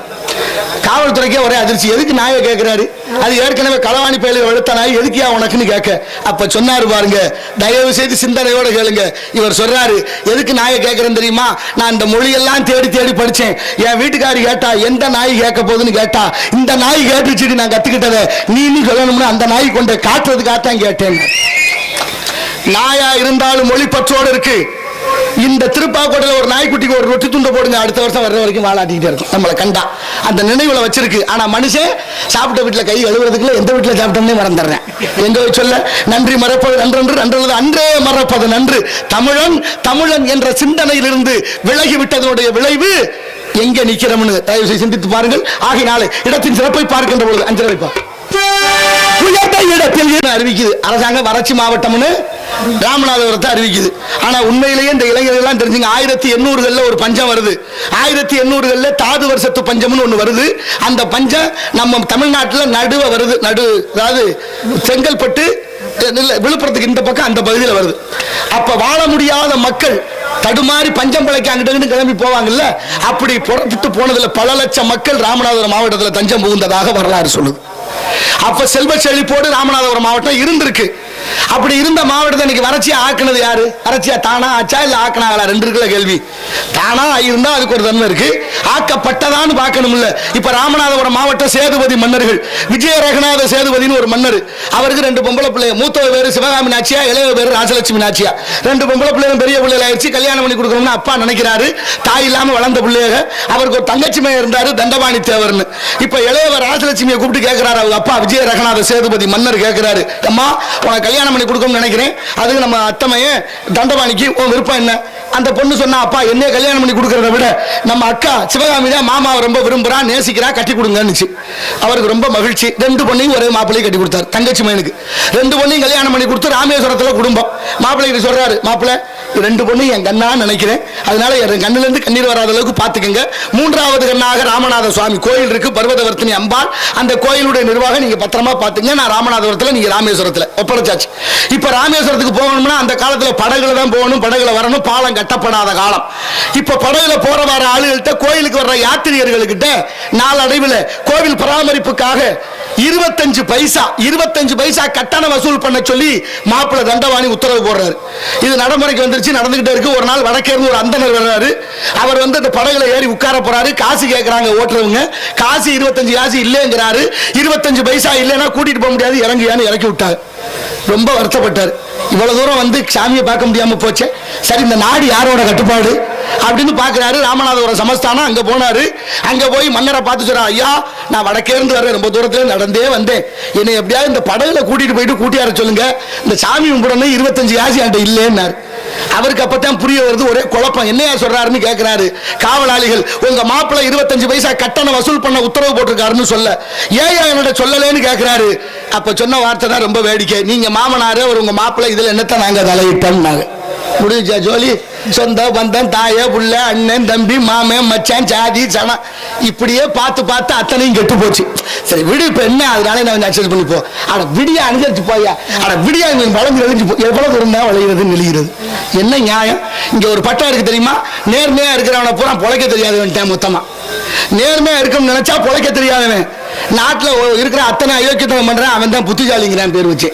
காவல்துறைக்கே ஒரே அதிர்ச்சி. எதுக்கு நாயை கேட்கிறாரு? அது ஏற்கனவே களவாணி பயில வெளுத்த நாய், எதுக்கியா உனக்குன்னு கேட்க. அப்ப சொன்னாரு பாருங்க, தயவு செய்து சிந்தனையோட கேளுங்க. இவர் சொல்றாரு, எதுக்கு நாயை கேட்கிறேன்னு தெரியுமா? நான் இந்த மொழியெல்லாம் தேடி தேடி படிச்சேன். என் வீட்டுக்காரி கேட்டா எந்த நாய் கேட்க போகுதுன்னு கேட்டா, இந்த நாய் கேட்டுச்சுட்டு நான் கத்துக்கிட்டதை நீ சொல்லணும்னு அந்த நாய் கொண்டு காட்டுறதுக்காகத்தான் கேட்டேன். நாயா இருந்தாலும் மொழி பற்றோடு இருக்கு. இந்த திருப்பாக்கோட்டையில் ஒரு நாய்க்குட்டிக்கு ஒரு ரொட்டி துண்டை போடுங்க, அடுத்த வருஷம் வர்ற வரைக்கும் வாழாட்டிக்கிட்டே இருக்கும். நம்மளை கண்டா அந்த நினைவுல வச்சிருக்கு. ஆனா மனுஷன் சாப்பிட்ட வீட்டுல கை கழுவுறதுக்குள்ள எந்த வீட்டுல சாப்பிட்டோம்னே மறந்துடுறேன். எங்க சொல்ல நன்றி மறப்பது நன்றன்று, நன்றல்லது அன்றே மறப்பது நன்று. தமிழன் என்ற சிந்தனையிலிருந்து விலகி விட்டதனுடைய விளைவு எங்க நிக்கிறோம்னு தயவு செய்து சிந்தித்து பாருங்கள். ஆகினாலே இடத்தின் சிறப்பை பார்க்கின்ற பொழுது அஞ்சல் வைப்பா உயர்ந்த இடத்தில் அறிவிக்குது அரசாங்கம். வறட்சி மாவட்டம்னு ராமநாதபுரத்தை அறிவிக்குது. ஆனா உண்மையிலேயே இந்த இளைஞர்கள் எல்லாம் தெரிஞ்சுங்க, 1800களில் ஒரு பஞ்சம் வருது. 1800களில் தாது வருஷத்து பஞ்சம்னு ஒண்ணு வருது. அந்த பஞ்சம் நம்ம தமிழ்நாட்டில் நடுவ வருது. அதாவது செங்கல்பட்டு விழுப்புரத்துக்கு இந்த பக்கம் அந்த பகுதியில் வருது. அப்ப வாழ முடியாத மக்கள் தடுமாறி பஞ்சம் பிழைக்க அங்கிட்டு கிளம்பி போவாங்கல்ல, அப்படி புறப்பட்டு போனதுல பல லட்சம் மக்கள் ராமநாதபுரம் மாவட்டத்தில் தஞ்சம் புகுந்ததாக வரலாறு சொல்லுது. அப்ப செல்வ செழிப்போடு ராமநாதபுரம் மாவட்டம் இருந்திருக்கு. அப்படி இருந்த மாவட்டத்தை இன்னைக்கு வறட்சியா ஆக்குனது யாரு? வறட்சியா தானா ஆச்சா இல்ல ஆக்கினாங்களா? ரெண்டு இருக்குல்ல கேள்வி. தானா இருந்தா அதுக்கு ஒரு தன்மை இருக்கு, ஆக்கப்பட்டதான்னு பார்க்கணும் இல்ல. இப்ப ராமநாதபுரம் மாவட்ட சேதுபதி மன்னர்கள், விஜய ரகுநாத சேதுபதினு ஒரு மன்னர். அவருக்கு 2 பொம்பளை பிள்ளை. மூத்தவ பேரு சிவகாமி நாச்சியா, இளைய பேரு ராஜலட்சுமி நாச்சியா. 2 பொம்பளை பிள்ளைகளும் பெரிய பிள்ளைகள் ஆயிடுச்சு. கல்யாணம் பண்ணி கொடுக்கணும்னு அப்பா நினைக்கிறாரு. தாய் இல்லாம வளர்ந்த பிள்ளைக. அவருக்கு ஒரு தங்கச்சி மையம் இருந்தாரு, தண்டபாணி தேவர்னு. இப்ப இளையவர் ராஜலட்சுமியை கூப்பிட்டு கேட்கிறாரு அவங்க அப்பா விஜய ரகுநாத சேதுபதி மன்னர் கேட்கிறாரு, அம்மா உனக்கு கல்யாணம் பண்ணி கொடுக்கணும்னு நினைக்கிறேன், அதுக்கு நம்ம அத்தமைய தண்டபாணிக்கு உன் விருப்பம் என்ன? அந்த பொண்ணு சொன்னா, அப்பா என்னைய கல்யாணம் பண்ணி கொடுக்கறத விட நம்ம அக்கா சிவகாமி தான் மாமாவை ரொம்ப விரும்புறா, நேசிக்கிறா, கட்டி கொடுங்கன்னு. அவருக்கு ரொம்ப மகிழ்ச்சி. 2 பொண்ணையும் ஒரே மாப்பிள்ளையை கட்டி கொடுத்தாரு. தங்கச்சி மயனுக்கு 2 பொண்ணையும் கல்யாணம் பண்ணி கொடுத்து ராமேஸ்வரத்துல குடும்பம். மாப்பிள்ளைக்கு சொல்றாரு, மாப்பிள்ளை 2 பொண்ணையும் என் கண்ணா நினைக்கிறேன், அதனால என் கண்ணுல இருந்து கண்ணீர் வராத அளவுக்கு பாத்துக்கங்க. 3வது கண்ணாக ராமநாத சுவாமி கோயில் இருக்கு, பர்வதவர்த்தினி அம்பாள். அந்த கோயிலுடைய நிர்வாகம் நீங்க பத்திரமா பாத்துங்க. நான் ராமநாதபுரத்துல, நீங்க ராமேஸ்வரத்துல ஒப்படைச்சாச்சு. இப்ப ராமேஸ்வரத்துக்கு போகணும்னா அந்த காலத்துல படகுல தான் போகணும், படகுல வரணும், பாலம் கட்டப்படாத காலம். இப்ப படகுல போற வர ஆளுகள்கிட்ட, கோயிலுக்கு வர்ற யாத்திரிகர்கள்கிட்ட நாளடைவில் கோவில் பராமரிப்புக்காக 25 பைசா கட்டணம் வசூல் பண்ண சொல்லி மாப்பிள்ளை தண்டபாணி உத்தரவு போடுறாரு. இது நடைமுறைக்கு வந்துருச்சு, நடந்துகிட்டே இருக்கு. ஒரு நாள் வடக்கே இருந்து ஒரு அந்தனர் வர்றாரு. அவர் வந்து அந்த படகுல ஏறி உட்கார போறாரு. காசு கேட்கறாங்க ஓட்டுறவங்க. காசு 25 காசு இல்லைங்கிறாரு. 25 பைசா இல்லைன்னா கூட்டிட்டு போக முடியாது, இறங்கியான்னு இறக்கி விட்டாங்க. ரொம்ப வருத்தப்பட்டார். இவ்வளவு தூரம் வந்து சாமியை பார்க்க முடியாம போச்சு. சரி, இந்த நாடு யாரோட கட்டுப்பாடு அப்படின்னு பாக்குறாரு. ராமநாதபுரம் சமஸ்தானம் அங்க போனாரு. அங்க போய் மன்னரை பார்த்து சொல்றாரு, ஐயா நான் வடக்கே இருந்து வரேன், ரொம்ப தூரத்துல நடந்தே வந்தேன், என்னை எப்படியாவது இந்த படகுல கூட்டிட்டு போயிட்டு கூட்டியார சொல்லுங்க, இந்த சாமி கும்பிடணும் 25 காசு என்கிட்ட இல்லைன்னாரு. அவருக்கு அப்பதான் புரிய வருது, ஒரே குழப்பம். என்னையா சொல்றாருன்னு கேட்கிறாரு. காவலாளிகள், உங்க மாப்பிள்ளை 25 பைசா கட்டணம் வசூல் பண்ண உத்தரவு போட்டிருக்காருன்னு சொல்ல, ஏன் என்னோட சொல்லலன்னு கேட்கிறாரு. அப்ப சொன்ன வார்த்தை தான் ரொம்ப வேடிக்கை. நீங்க மாமனாரு ஒரு உங்க மாப்பிள்ளை, இதுல என்னத்தான் நாங்க தலையிட்டோம்னாங்க. முடிஞ்சா ஜோலி, சொந்த பந்தம், தாய புள்ள, அண்ணன் தம்பி, மாமன் மச்சான், சாதி சனம், இப்படியே பார்த்து பார்த்து அத்தனையும் கெட்டு போச்சு. சரி விடு, இப்ப என்ன அதனால நான் அட்ஜஸ்ட் பண்ணி போ. ஆனா விடியா அனுசரிச்சு போயா, ஆனா விடியா வளர்ந்து எழுந்து எவ்வளவு இருந்தா வளைகிறது நெளிகிறது, என்ன நியாயம்? இங்க ஒரு பட்டம் இருக்கு தெரியுமா, நேர்மையா இருக்கிறவனை பூரா பொழைக்க தெரியாதவன். மொத்தமா நேர்மையா இருக்கணும்னு நினைச்சா பொழைக்க தெரியாதவன். நாட்டில் இருக்கிற அத்தனை அயோக்கியத்தனம் பண்றான், அவன் தான் புத்திசாலிங்கிறான் பேர் வச்சு.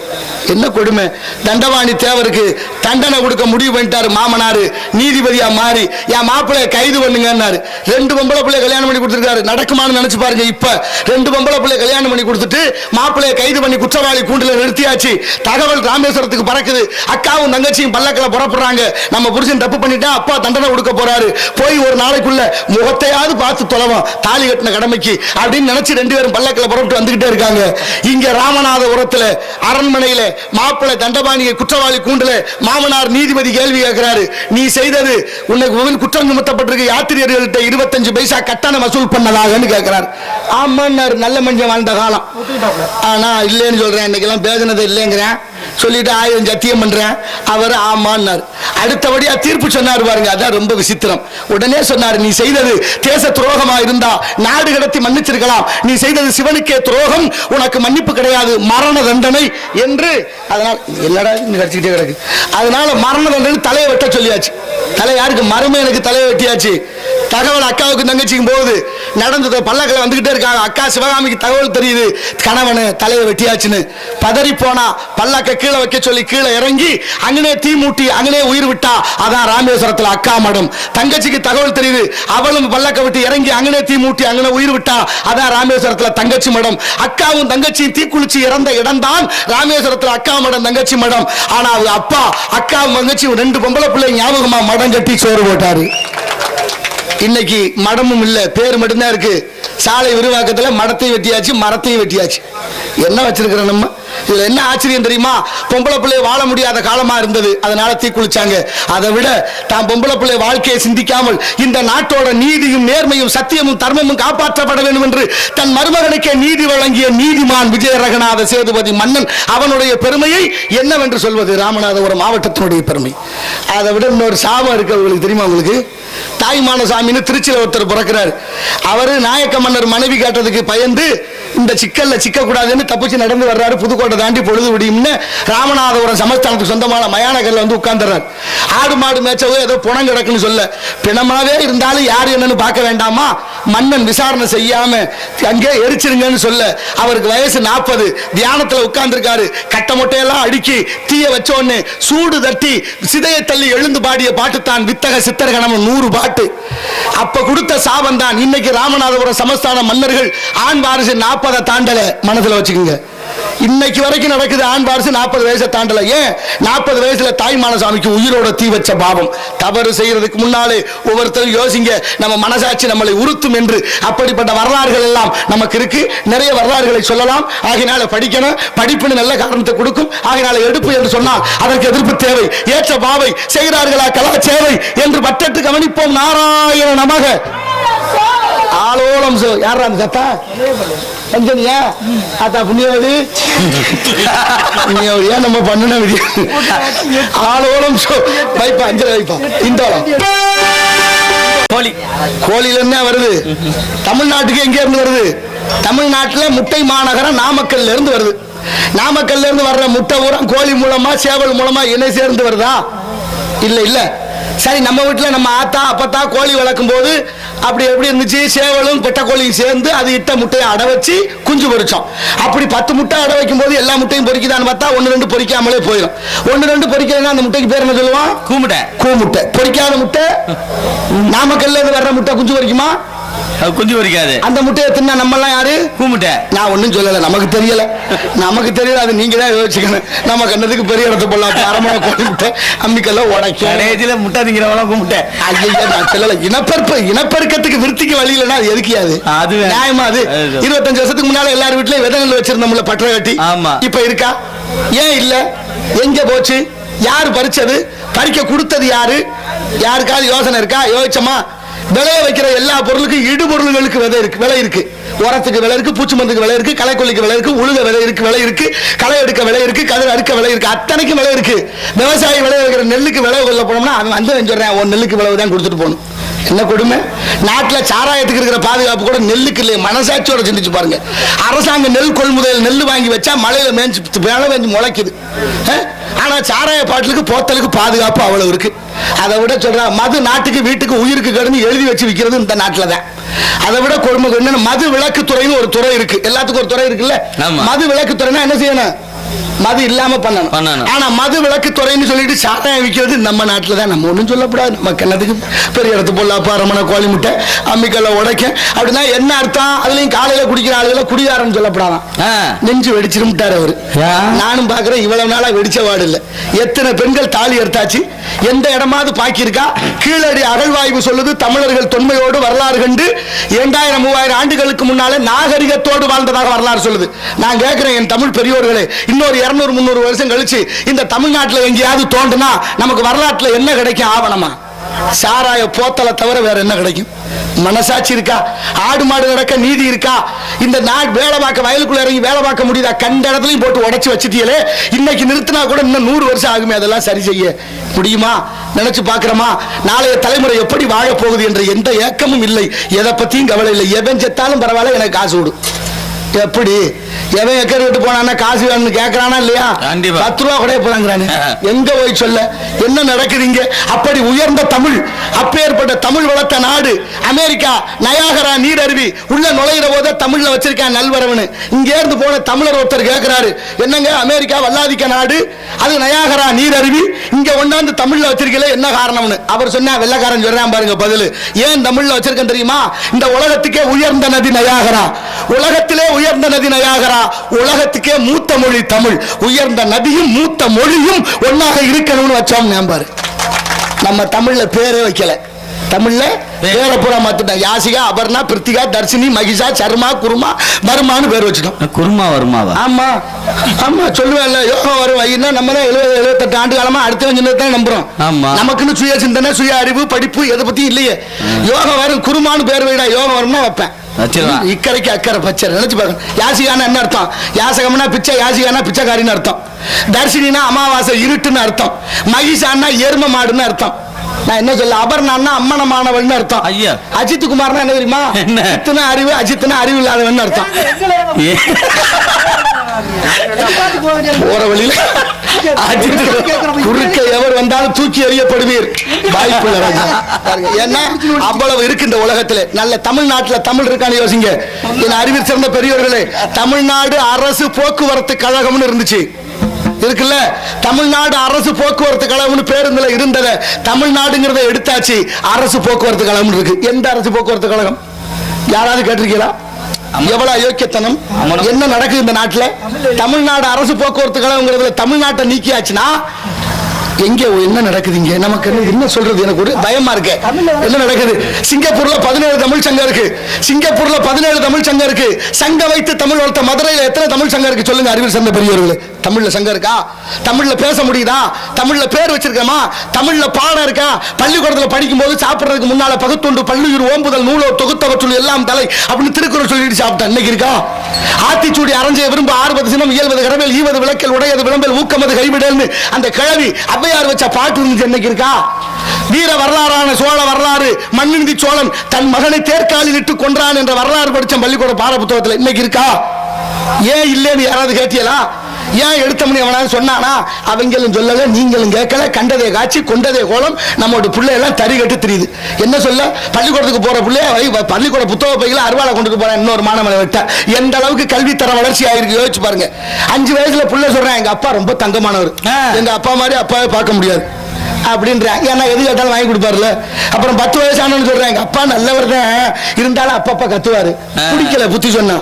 என்ன கொடுமை! தண்டபாணி தேவருக்கு தண்டனை கொடுக்க முடிவு பண்ணிட்டாரு மாமனாரு, நீதிபதியா மாறி என் மாப்பிள்ளைய கைது பண்ணுங்கன்னாரு. 2 பொம்பளை பிள்ளை கல்யாணம் பண்ணி கொடுத்துருக்காரு. நடக்குமான்னு நினைச்சு பாருங்க. இப்ப 2 பொம்பளை பிள்ளை கல்யாணம் பண்ணி கொடுத்துட்டு மாப்பிள்ளைய கைது பண்ணி குற்றவாளி கூண்டுல நிறுத்தியாச்சு. தகவல் ராமேஸ்வரத்துக்கு பறக்குது. அக்காவும் தங்கச்சியும் பல்லக்கில் புறப்படுறாங்க. நம்ம புருஷன் தப்பு பண்ணிட்டா அப்பா தண்டனை கொடுக்க போறாரு, போய் ஒரு நாளைக்குள்ள முகத்தையாவது பார்த்து தொலைவோம், தாலி கட்டின கடமைக்கு அப்படின்னு நினைச்சு 2 பேரும் பல்லக்கில் புறப்பட்டு வந்துகிட்டே இருக்காங்க. இங்க ராமநாதபுரத்துல அரண்மனையில மாப்பிள்ளை தண்டபாணியை குற்றவாளி கூண்டுல மாமனார் நீதிபதி கேள்வி கேட்கிறாரு, நீ செய்தது உனக்கு குற்றம் சுமத்தப்பட்டிருக்கு, யாத்திரியர்கள்ட்ட 25 பைசா கட்டணம் வசூல் பண்ணதாகன்னு கேட்கிறார். ஆமான்னாரு, நல்ல மனுஷன் வாழ்ந்த காலம். ஆனா இல்லைன்னு சொல்றேன், இன்னைக்கு எல்லாம் பேசினது இல்லைங்கிறேன். சொல்லிட்டு 1000 சத்தியம் பண்றேன். அவர் ஆமான்னார். அடுத்தபடியா தீர்ப்பு சொன்னார் பாருங்க, அதான் ரொம்ப விசித்திரம். உடனே சொன்னார், நீ செய்தது தேச துரோகமா இருந்தா நாடு கடத்தி மன்னிச்சிருக்கலாம், நீ செய்தது சிவனுக்கே துரோகம், உனக்கு மன்னிப்பு கிடையாது, மரண தண்டனை என்று. அதனால என்னடா கடிச்சுக்கிட்டே கிடக்கு. அதனால மரண தண்டனை தலையை வெட்ட சொல்லியாச்சு. தலை யாருக்கு? மருமையனுக்கு தலையை வெட்டியாச்சு. தகவல் அக்காவுக்கு தங்கச்சிக்கும் போகுது, நடந்தது பல்லக்கில் வந்துகிட்டே இருக்காங்க. அக்கா சிவகாமிக்கு தகவல் தெரியுது, கணவனு தலையை வெட்டியாச்சுன்னு. பதறி போனா பல்லக்க கீழே வைக்க சொல்லி கீழே இறங்கி அங்கனே தீ மூட்டி அங்கனே உயிர் விட்டா. அதான் ராமேஸ்வரத்தில் அக்கா மடம். தங்கச்சிக்கு தகவல் தெரியுது, அவளும் பல்லக்க விட்டு இறங்கி அங்கனே தீ மூட்டி அங்கனே உயிர் விட்டா. அதான் ராமேஸ்வரத்தில் தங்கச்சி மடம். அக்காவும் தங்கச்சியும் தீக்குளிச்சு இறந்த இடம் தான் ராமேஸ்வரத்தில் அக்கா மடம், தங்கச்சி மடம். ஆனா அவங்க அப்பா அக்காவும் தங்கச்சியும் 2 பொம்பளை பிள்ளை ஞாபகமா மடம் கட்டி சோறு போட்டாரு. இன்னைக்கு மடமும் இல்ல, பேர் மட்டும்தான் இருக்கு. சாலை விரிவாக்கத்துல மடத்தையும் வெட்டியாச்சு, மரத்தையும் வெட்டியாச்சு. என்ன வச்சிருக்கிறோம் நம்ம? இதுல என்ன ஆச்சரியம் தெரியுமா? பொம்பளை பிள்ளை வாழ முடியாத காலமா இருந்தது, அதனால தீக்குளிச்சாங்க. அதை விட தான் பொம்பளை பிள்ளை வாழ்க்கையை சிந்திக்காமல் இந்த நாட்டோட நீதியும் நேர்மையும் சத்தியமும் தர்மமும் காப்பாற்றப்பட வேண்டும் என்று தன் மருமகனுக்கே நீதி வழங்கிய நீதிமான் விஜய ரங்கநாத சேதுபதி மன்னன், அவனுடைய பெருமையை என்னவென்று சொல்வது? ராமநாதபுரம் மாவட்டத்தினுடைய பெருமை. அதை விட இன்னொரு சாபம் இருக்கு, உங்களுக்கு தெரியுமா? உங்களுக்கு தாய்மான சாமின்னு திருச்சியில ஒருத்தர் பிறக்கிறார். அவரு நாயக்க மன்னர் மனைவி கேட்டதுக்கு பயந்து இந்த சிக்கல்ல சிக்க கூடாதுன்னு தப்பிச்சு நடந்து வர்றாரு. புதுக்கோட்டை தாண்டி பொழுது விடியும்னு ராமநாதபுரம் சமஸ்தானத்துக்கு சொந்தமான மயானகர்ல வந்து உட்கார்ந்துறாரு. ஆடு மாடு மேய்ச்சவோ ஏதோ புணம் கிடக்குன்னு சொல்ல, பிணமாவே இருந்தாலும் யாரு என்னன்னு பார்க்க வேண்டாமா? மன்னன் விசாரணை செய்யாம அங்கே எரிச்சிருங்கன்னு சொல்ல, அவருக்கு வயசு 40, தியானத்துல உட்கார்ந்துருக்காரு. கட்ட மொட்டையெல்லாம் அடுக்கி தீய வச்சோன்னு சூடு தட்டி சிதையை தள்ளி எழுந்து பாடிய பாட்டு தான் வித்தக சித்தர்கணம் 100 பாட்டு. அப்ப கொடுத்த சாபம் தான் இன்னைக்கு ராமநாதபுரம் சமஸ்தான மன்னர்கள் ஆண் வாரிசு 40 தாண்டல. மனசுல வச்சுக்கோங்க, இன்னைக்கு வரைக்கும் நடக்குது. ஆண் வாரிசு 40 வயசை தாண்டல. ஏன்? 40 வயசுல தாய்மான சாமிக்கு உயிரோட தீ வச்ச பாவம். தவறு செய்யறதுக்கு முன்னாலே ஒவ்வொருத்தரும் யோசிங்க, நம்ம மனசாட்சி நம்மளை உறுத்தும் என்று. அப்படிப்பட்ட வரலாறுகள் எல்லாம் நமக்கு இருக்கு. நிறைய வரலாறுகளை சொல்லலாம். ஆகினால படிக்கணும், படிப்புன்னு நல்ல காரணத்தை கொடுக்கும். ஆகினால எடுப்பு என்று சொன்னால் அதற்கு எதிர்ப்பு தேவை. ஏற்ற பாவை செய்கிறார்களா கலா சேவை என்று பட்டட்டு கவனிப்போம். நாராயண நமக. ஆலோலம் யாரா அந்த சத்தா? பஞ்சனியா அத்தா புண்ணியவதி புண்ணியவதியா நம்ம பண்ணுன விதி. ஆலோலம் வைப்பா, அஞ்சல் வைப்பா. இந்தோளம் கோழி, கோழில என்ன வருது? தமிழ்நாட்டுக்கு எங்க இருந்து வருது? தமிழ்நாட்டில் முட்டை மாநகரம் நாமக்கல்ல இருந்து வருது. நாமக்கல்ல இருந்து வர்ற முட்டை பூரா கோழி மூலமா சேவல் மூலமா இணை சேர்ந்து வருதா? இல்ல இல்ல. சரி, நம்ம வீட்டில் நம்ம ஆத்தா அப்பத்தா கோழி வளர்க்கும் போது அப்படி எப்படி இருந்துச்சு? சேவலும் பெட்ட கோழியும் சேர்ந்து அது இட்ட முட்டையை அடை வச்சு குஞ்சு பொரிச்சோம். அப்படி 10 முட்டை அடை வைக்கும் போது எல்லா முட்டையும் பொரிக்குதான்னு பார்த்தா 1-2 பொரிக்காமலே போயிடும். 1-2 பொரிக்கலன்னா அந்த முட்டைக்கு பேர் என்ன சொல்லுவான்? கூமுட்டை. கூமுட்டை. பொரிக்காத முட்டை. நாமக்கல்ல இருந்து வர்ற முட்டை குஞ்சு பொரிக்குமா? குஞ்சு பொரிக்காது. அந்த முட்டையை தின்னா நம்ம எல்லாம் யாரு? கூமுட்டை. நான் ஒன்னும் சொல்லல, நமக்கு தெரியல. நமக்கு தெரியல, அது நீங்க தான் யோசிக்கணும். நம்ம கண்ணதுக்கு பெரிய இடத்த போடலாம். அரமணை கோழி முட்டை அம்மிக்கல்ல உடைக்க முட்டை திங்கிறவங்க முட்டை. நான் சொல்லல. இனப்பெருக்கத்துக்கு விருத்திக்கு வழி இல்லைன்னா அது எதுக்கியாது? அது நியாயமா? அது 25 வருஷத்துக்கு முன்னால எல்லாரும் வீட்லயும் விதை நெல் வச்சிருந்தோம்ல, பற்ற கட்டி. இப்ப இருக்கா? ஏன் இல்ல? எங்க போச்சு? யாரு பறிச்சது? பறிக்க கொடுத்தது யாரு? யாருக்காவது யோசனை இருக்கா? யோசிச்சமா? விளைய வைக்கிற எல்லா பொருளுக்கும் இடுபொருள்களுக்கு விலை இருக்கு. உரத்துக்கு விலை இருக்கு, பூச்சி மருந்துக்கு விலை இருக்கு, களைக்கொல்லிக்கு விலை இருக்கு, உழுக விலை இருக்கு, களை எடுக்க விலை இருக்கு, கதிர் அறுக்க விலை இருக்கு. அத்தனைக்கும் விலை இருக்கு. விவசாயி விளைய வைக்கிற நெல்லுக்கு விலை கொள்ள போனோம்னா அவன் வந்து சொல்றேன், உன் நெல்லுக்கு விலை தான் கொடுத்துட்டு போகணும். என்ன கொடுமை? நாட்டில் சாராயத்துக்கு இருக்கிற பாதுகாப்பு கூட நெல்லுக்கு இல்லையே. மனசாட்சியோட சிந்திச்சு பாருங்க. அரசாங்கம் நெல் கொள்முதல் நெல் வாங்கி வச்சா மழையில மேய்ஞ்சு முளைக்குது. ஆனா சாராய பாட்டிலுக்கு போத்தலுக்கு பாதுகாப்பு அவ்வளவு இருக்கு. அதை விட சொல்ற மது நாட்டுக்கு வீட்டுக்கு உயிருக்கு கடுமை எழுதி வச்சு விற்கிறது இந்த நாட்டில் தான். அதை விட கொடுமை என்னன்னா, மது விலக்கு துறைன்னு ஒரு துறை இருக்கு. எல்லாத்துக்கும் ஒரு துறை இருக்குல்ல. மது விலக்கு துறைனா என்ன செய்யணும்? மது இல்லாம பண்ணணும். ஆனா மது விலக்கு துறைன்னு சொல்லிட்டு சாராயம் விற்கிறது நம்ம நாட்டில் தான். நம்ம ஒன்றும் சொல்லக்கூடாது. நம்ம கண்ணத்துக்கு பெரிய இடத்து போடலாம். அரமணை கோழி முட்டை அம்மிக்கல்ல உடைக்க அப்படின்னா என்ன அர்த்தம்? அதுலயும் காலையில குடிக்கிற ஆளுகளை குடிகாரன்னு சொல்லப்படாதான். நெஞ்சு வெடிச்சிருட்டாரு அவரு. நானும் பாக்குறேன், இவ்வளவு நாளா வெடிச்ச வாடு இல்ல. எத்தனை பெண்கள் தாலி எடுத்தாச்சு? எந்த இடமாவது பாக்கி இருக்கா? கீழடி அகழ்வாய்வு சொல்லுது, தமிழர்கள் தொன்மையோடு வரலாறு கண்டு 2000-3000 ஆண்டுகளுக்கு முன்னாலே நாகரிகத்தோடு வாழ்ந்ததாக வரலாறு சொல்லுது. நான் கேட்கிறேன் என் தமிழ் பெரியோர்களே, இன்னொரு 200-300 வருஷம் கழிச்சு இந்த தமிழ்நாட்டில் எங்கேயாவது தோண்டுனா நமக்கு வரலாற்றுல என்ன கிடைக்கும்? ஆவணமா? சாராய போத்தலை தவிர வேற என்ன கிடைக்கும்? மனசாட்சி இருக்கா? ஆடு மாடு நடக்க நீதி இருக்கா? இந்த நாடு வேலை பார்க்க வயலுக்குள்ள இறங்கி வேலை பார்க்க முடியுதா? கண்ட இடத்துலையும் போட்டு உடைச்சு வச்சுட்டீங்களே, இன்னைக்கு நிறுத்தினா கூட இன்னும் 100 வருஷம் ஆகுமே, அதெல்லாம் சரி செய்ய முடியுமா? நினைச்சு பாக்குறோமா? நாளைய தலைமுறை எப்படி வாழ போகுது என்ற எந்த ஏக்கமும் இல்லை, எதை பத்தியும் கவலை இல்லை. எவன் செத்தாலும் பரவாயில்ல, எனக்கு காசு கொடு. எப்படி எவன் ஏக்கர் விட்டு போனான்னா காசு வேணும்னு கேட்கறானா இல்லையா? 10 ரூபா கூட போறாங்கிறானே, எங்க போய் சொல்ல? என்ன நடக்குது இங்க? அப்படி உயர்ந்த தமிழ், அப்பேற்பட்ட தமிழ் வளர்த்த நாடு அமெரிக்கா. நயாகரா நீர் அருவி உள்ள நுழையிற போது தமிழ்ல வச்சிருக்கேன் நல்வரவனு. இங்க இருந்து போன தமிழர் ஒருத்தர் கேட்கிறாரு, என்னங்க அமெரிக்கா வல்லாதிக்க நாடு, அது நயாகரா நீர் அருவி, இங்க ஒண்ணாந்து தமிழ்ல வச்சிருக்கல, என்ன காரணம்னு அவர் சொன்னா, வெள்ளக்காரன் சொல்றான் பாருங்க பதில். ஏன் தமிழ்ல வச்சிருக்கேன் தெரியுமா? இந்த உலகத்துக்கே உயர்ந்த நதி நயாகரா, உலகத்திலே உயர்ந்த நதி நயாகரா, உலகத்துக்கே மூத்த மொழி தமிழ். உயர்ந்த நதியும் மூத்த மொழியும் ஒன்னாக இருக்கணும்னு வச்சோம். பாரு, நம்ம தமிழ்ல பேரே வைக்கல, தமிழ்ல பேரை பூரா மாத்திட்டோம். யாசிகா, அபர்ணா, பிருத்திகா, தர்ஷினி, மகிஷா, சர்மா, குருமா, வருமானு பேர் வச்சுட்டோம். குருமா வருமாவா? ஆமா ஆமா சொல்லுவேன்ல, யோகம் வரும் வைனா நம்ம 70-78 ஆண்டு காலமா அடுத்தவன் சின்னதான் நம்புறோம். நமக்குன்னு சுய சிந்தனை, சுய அறிவு, படிப்பு எதை பத்தியும் இல்லையே. யோகம் வரும், குருமானு பேர் வைடா, யோகம் வரும்னா வைப்பேன். இக்கரைக்கு அக்கறை பச்சை நினைச்சு பாருங்க. யாசிகான என்ன அர்த்தம்? யாசகம்னா பிச்சை, யாசிகானா பிச்சைக்காரின்னு அர்த்தம். தர்ஷினா அமாவாசை இருட்டுன்னு அர்த்தம். மகிஷான்னா எரும மாடுன்னு அர்த்தம். நான் என்ன சொல்ல, அபர்ணான்னா அம்மனமானவன் அர்த்தம். அஜித் குமார்னா என்ன தெரியுமா? இத்தனை அறிவு, அஜித்னா அறிவு இல்லாதவன் அர்த்தம். போற வழியில குறுக்க எவர் வந்தாலும் தூக்கி எறியப்படுவீர், வாய்ப்பு இல்லை. ஏன்னா அவ்வளவு இருக்கு இந்த உலகத்துல. நல்ல தமிழ்நாட்டுல தமிழ் இருக்கான்னு யோசிங்க. என் அறிவில் சிறந்த பெரியவர்களே, தமிழ்நாடு அரசு போக்குவரத்து கழகம்னு இருந்துச்சு, இருக்குல்ல? தமிழ்நாடு அரசு போக்குவரத்து கழகம்னு பேருந்துல இருந்தத தமிழ்நாடுங்கிறத எடுத்தாச்சு, அரசு போக்குவரத்து கழகம் இருக்கு. எந்த அரசு போக்குவரத்து கழகம்? யாராவது கேட்டிருக்கீங்களா? எவ்வளவு அயோக்கியத்தனம்! என்ன நடக்குது இந்த நாட்டுல? தமிழ்நாடு அரசு போக்குவரத்து கழகம்ங்கிறதுல தமிழ்நாட்டை நீக்கியாச்சுன்னா எங்க என்ன நடக்குது இங்க? நமக்கு என்ன சொல்றது? எனக்கு ஒரு பயமா இருக்கு. என்ன நடக்குது? சிங்கப்பூர்ல 17 தமிழ் சங்கம் இருக்கு. சிங்கப்பூர்ல 17 தமிழ் சங்கம் இருக்கு. சங்க வைத்து தமிழ் வளர்த்த மதுரையில எத்தனை தமிழ் சங்கம் இருக்கு சொல்லுங்க? அறிவில் சிறந்த பெரியவர்களே, தமிழ்ல சங்கம் இருக்கா? தமிழ்ல பேச முடியுதா? தமிழ்ல பேர் வச்சிருக்கமா? தமிழ்ல பாடம் இருக்கா? பள்ளிக்கூடத்துல படிக்கும் போது சாப்பிடுறதுக்கு முன்னால பகுத்துண்டு பள்ளியூர் ஓம்புதல் நூலோ தொகுத்தவற்றுள் எல்லாம் தலை அப்படின்னு திருக்குறள் சொல்லிட்டு சாப்பிட்டா இன்னைக்கு இருக்கா? ஆத்திச்சூடி அரஞ்சை விரும்ப ஆர்வது சினம் இயல்வது கடமையில் ஈவது விளக்கல் உடையது விளம்பல் ஊக்கமது கைவிடல்னு அந்த கிழவி அவ்வையார் வச்ச பாட்டு இருந்துச்சு, இன்னைக்கு இருக்கா? வீர வரலாறான சோழ வரலாறு, மண்ணிந்தி சோழன் தன் மகனை தேர்காலில் இட்டு கொன்றான் என்ற வரலாறு படிச்ச பள்ளிக்கூட பாட புத்தகத்தில் இன்னைக்கு இருக்கா? ஏன் இல்லைன்னு யாராவது கேட்டியலா? ஏன் எடுத்தமணி அவனாவது சொன்னானா? அவங்களும் சொல்லல, நீங்களும் கேட்கல. கண்டதே காட்சி கொண்டதே கோலம். நம்மளோட பிள்ளையெல்லாம் தறி கட்டு தெரியுது. என்ன சொல்ல? பள்ளிக்கூடத்துக்கு போற பிள்ளைய பள்ளிக்கூட புத்தக பையில அருவாளை கொண்டுட்டு போறேன் இன்னொரு மாணவனை விட்ட. எந்த அளவுக்கு கல்வித்தர வளர்ச்சி ஆயிருக்கு யோசிச்சு பாருங்க. 5 வயசுல பிள்ளை சொல்றேன், எங்க அப்பா ரொம்ப தங்கமானவர், எங்க அப்பா மாதிரி அப்பாவை பார்க்க முடியாது அப்படின்றாங்க. ஏன்னா எது கேட்டாலும் வாங்கி கொடுப்பாருல. அப்புறம் 10 வயசானு சொல்றேன், எங்க அப்பா நல்லவர் தான், இருந்தாலும் அப்பப்பா கத்துவாரு, பிடிக்கல புத்தி சொன்னா.